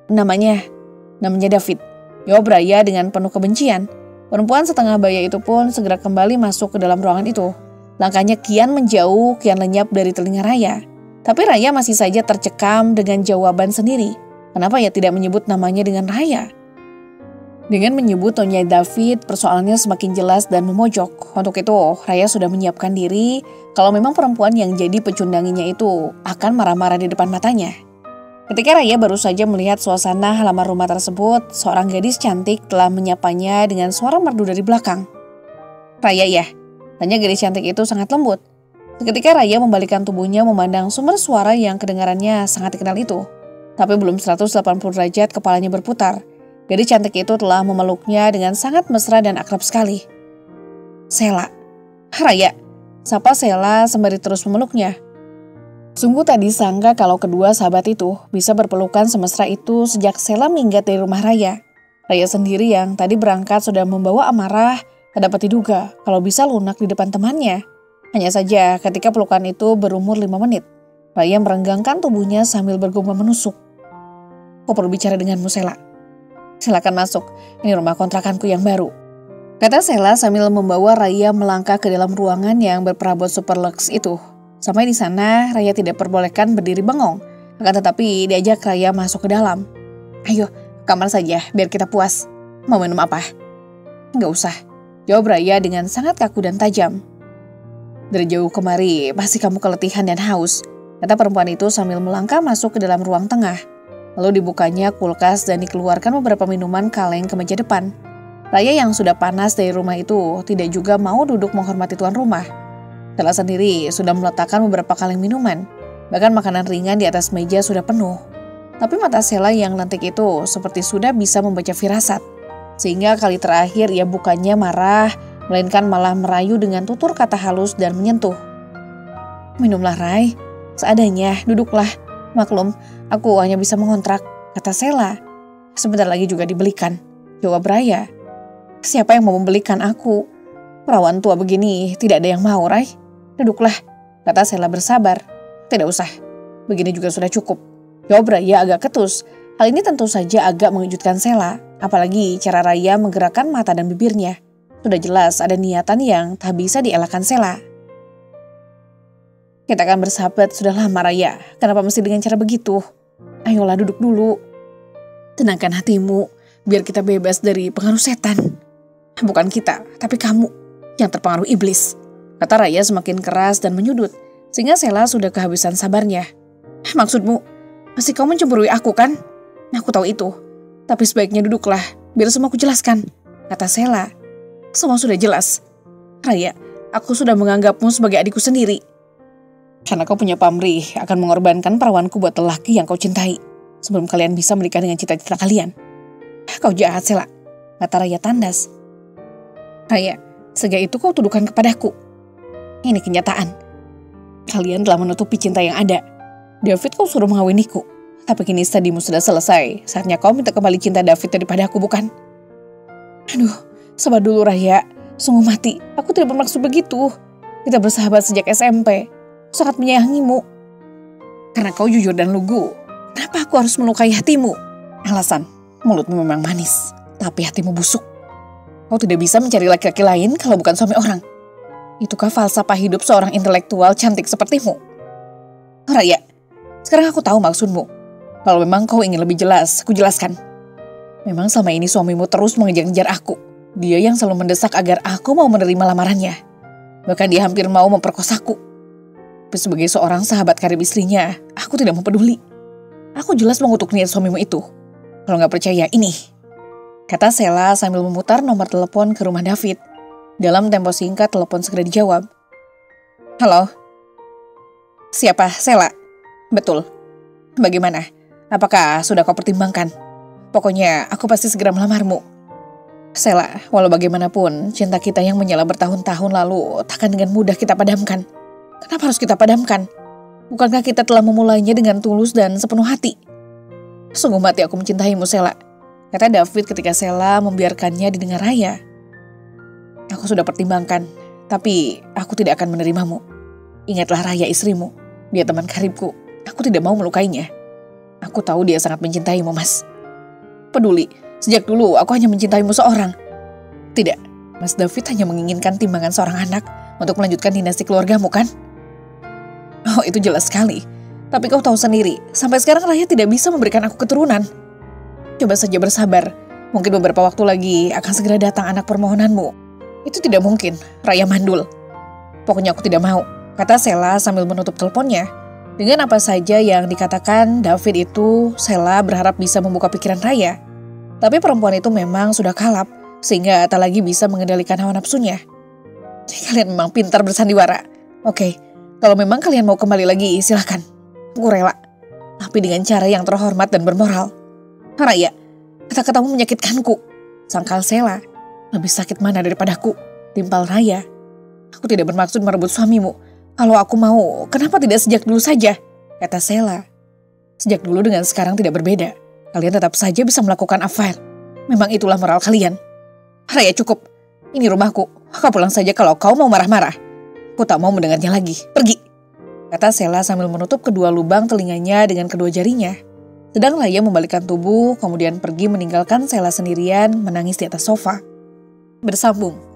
Namanya David," jawab Raya dengan penuh kebencian. Perempuan setengah baya itu pun segera kembali masuk ke dalam ruangan itu. Langkahnya kian menjauh, kian lenyap dari telinga Raya. Tapi Raya masih saja tercekam dengan jawaban sendiri. Kenapa ia tidak menyebut namanya dengan Raya? Dengan menyebut Nyonya David, persoalannya semakin jelas dan memojok. Untuk itu, Raya sudah menyiapkan diri kalau memang perempuan yang jadi pecundanginya itu akan marah-marah di depan matanya. Ketika Raya baru saja melihat suasana halaman rumah tersebut, seorang gadis cantik telah menyapanya dengan suara merdu dari belakang. "Raya ya?" tanya gadis cantik itu sangat lembut. Seketika Raya membalikkan tubuhnya memandang sumber suara yang kedengarannya sangat dikenal itu. Tapi belum 180 derajat kepalanya berputar. Gadis cantik itu telah memeluknya dengan sangat mesra dan akrab sekali. "Sheila." "Raya," sapa Sheila sembari terus memeluknya. Sungguh tak disangka kalau kedua sahabat itu bisa berpelukan semesra itu sejak Sheila minggat dari rumah Raya. Raya sendiri yang tadi berangkat sudah membawa amarah, tak dapat diduga kalau bisa lunak di depan temannya. Hanya saja ketika pelukan itu berumur 5 menit, Raya merenggangkan tubuhnya sambil bergumam menusuk. "Aku perlu bicara denganmu, Sheila." "Silakan masuk, ini rumah kontrakanku yang baru." kata Sela sambil membawa Raya melangkah ke dalam ruangan yang berperabot super lux itu. Sampai di sana, Raya tidak perbolehkan berdiri bengong. Akan tetapi diajak Raya masuk ke dalam. Ayo, kamar saja biar kita puas. Mau minum apa? Nggak usah, jawab Raya dengan sangat kaku dan tajam. Dari jauh kemari, pasti kamu keletihan dan haus, kata perempuan itu sambil melangkah masuk ke dalam ruang tengah. Lalu dibukanya kulkas dan dikeluarkan beberapa minuman kaleng ke meja depan. Raya yang sudah panas dari rumah itu tidak juga mau duduk menghormati tuan rumah. Sela sendiri sudah meletakkan beberapa kaleng minuman, bahkan makanan ringan di atas meja sudah penuh. Tapi mata Sela yang lentik itu seperti sudah bisa membaca firasat, sehingga kali terakhir ia bukannya marah, melainkan malah merayu dengan tutur kata halus dan menyentuh. Minumlah Rai, seadanya, duduklah. Maklum, aku hanya bisa mengontrak, kata Sela. Sebentar lagi juga dibelikan, jawab Raya. Siapa yang mau membelikan aku? Perawan tua begini tidak ada yang mau, Rai. Duduklah, kata Sela bersabar. Tidak usah, begini juga sudah cukup, jawab Raya agak ketus. Hal ini tentu saja agak mengejutkan Sela, apalagi cara Raya menggerakkan mata dan bibirnya. Sudah jelas ada niatan yang tak bisa dielakkan Sela. Kita akan bersahabat sudah lama Raya, kenapa mesti dengan cara begitu? Ayolah duduk dulu. Tenangkan hatimu, biar kita bebas dari pengaruh setan. Bukan kita, tapi kamu yang terpengaruh iblis, kata Raya semakin keras dan menyudut, sehingga Sela sudah kehabisan sabarnya. Maksudmu, masih kau mencemburui aku kan? Aku tahu itu, tapi sebaiknya duduklah, biar semua aku jelaskan, kata Sela. Semua sudah jelas. Raya, aku sudah menganggapmu sebagai adikku sendiri. Karena kau punya pamrih akan mengorbankan perawanku buat lelaki yang kau cintai, sebelum kalian bisa menikah dengan cita-cita kalian. Kau jahat, Sela, kata Raya tandas. Raya, sejak itu kau tuduhkan kepadaku. Ini kenyataan. Kalian telah menutupi cinta yang ada. David kau suruh mengawiniku, tapi kini stadimu sudah selesai. Saatnya kau minta kembali cinta David daripada aku, bukan? Aduh, sabar dulu Raya. Sungguh mati, aku tidak bermaksud begitu. Kita bersahabat sejak SMP. Aku sangat menyayangimu. Karena kau jujur dan lugu, kenapa aku harus melukai hatimu? Alasan, mulutmu memang manis, tapi hatimu busuk. Kau tidak bisa mencari laki-laki lain kalau bukan suami orang. Itukah falsafah hidup seorang intelektual cantik sepertimu? Raya, sekarang aku tahu maksudmu. Kalau memang kau ingin lebih jelas, aku jelaskan. Memang selama ini suamimu terus mengejar-ngejar aku. Dia yang selalu mendesak agar aku mau menerima lamarannya. Bahkan dia hampir mau memperkosaku. Tapi sebagai seorang sahabat karib istrinya, aku tidak mau peduli. Aku jelas mengutuk niat suamimu itu. Kalau nggak percaya, ini, kata Sela sambil memutar nomor telepon ke rumah David. Dalam tempo singkat, telepon segera dijawab. Halo? Siapa? Sela? Betul. Bagaimana? Apakah sudah kau pertimbangkan? Pokoknya aku pasti segera melamarmu. Sela, walau bagaimanapun, cinta kita yang menyala bertahun-tahun lalu takkan dengan mudah kita padamkan. Kenapa harus kita padamkan? Bukankah kita telah memulainya dengan tulus dan sepenuh hati? Sungguh mati aku mencintaimu, Sela, kata David ketika Sela membiarkannya didengar Raya. Aku sudah pertimbangkan, tapi aku tidak akan menerimamu. Ingatlah Raya istrimu, dia teman karibku. Aku tidak mau melukainya. Aku tahu dia sangat mencintaimu, Mas. Peduli, sejak dulu aku hanya mencintaimu seorang. Tidak, Mas David hanya menginginkan timbangan seorang anak untuk melanjutkan dinasti keluargamu, kan? Oh, itu jelas sekali. Tapi kau tahu sendiri, sampai sekarang Raya tidak bisa memberikan aku keturunan. Coba saja bersabar, mungkin beberapa waktu lagi akan segera datang anak permohonanmu. Itu tidak mungkin, Raya mandul. Pokoknya aku tidak mau, kata Sela sambil menutup teleponnya. Dengan apa saja yang dikatakan David itu, Sela berharap bisa membuka pikiran Raya. Tapi perempuan itu memang sudah kalap, sehingga tak lagi bisa mengendalikan hawa nafsunya. Kalian memang pintar bersandiwara. Oke, kalau memang kalian mau kembali lagi, silahkan. Aku rela, tapi dengan cara yang terhormat dan bermoral. Raya, kata-katamu menyakitkanku, sangkal Sela. Lebih sakit mana daripadaku, timpal Raya. Aku tidak bermaksud merebut suamimu. Kalau aku mau, kenapa tidak sejak dulu saja? Kata Sela. Sejak dulu dengan sekarang tidak berbeda. Kalian tetap saja bisa melakukan affair. Memang itulah moral kalian. Raya, cukup. Ini rumahku. Kau pulang saja kalau kau mau marah-marah. Aku tak mau mendengarnya lagi. Pergi. Kata Sela sambil menutup kedua lubang telinganya dengan kedua jarinya. Sedang Raya membalikkan tubuh, kemudian pergi meninggalkan Sela sendirian menangis di atas sofa. bersambung.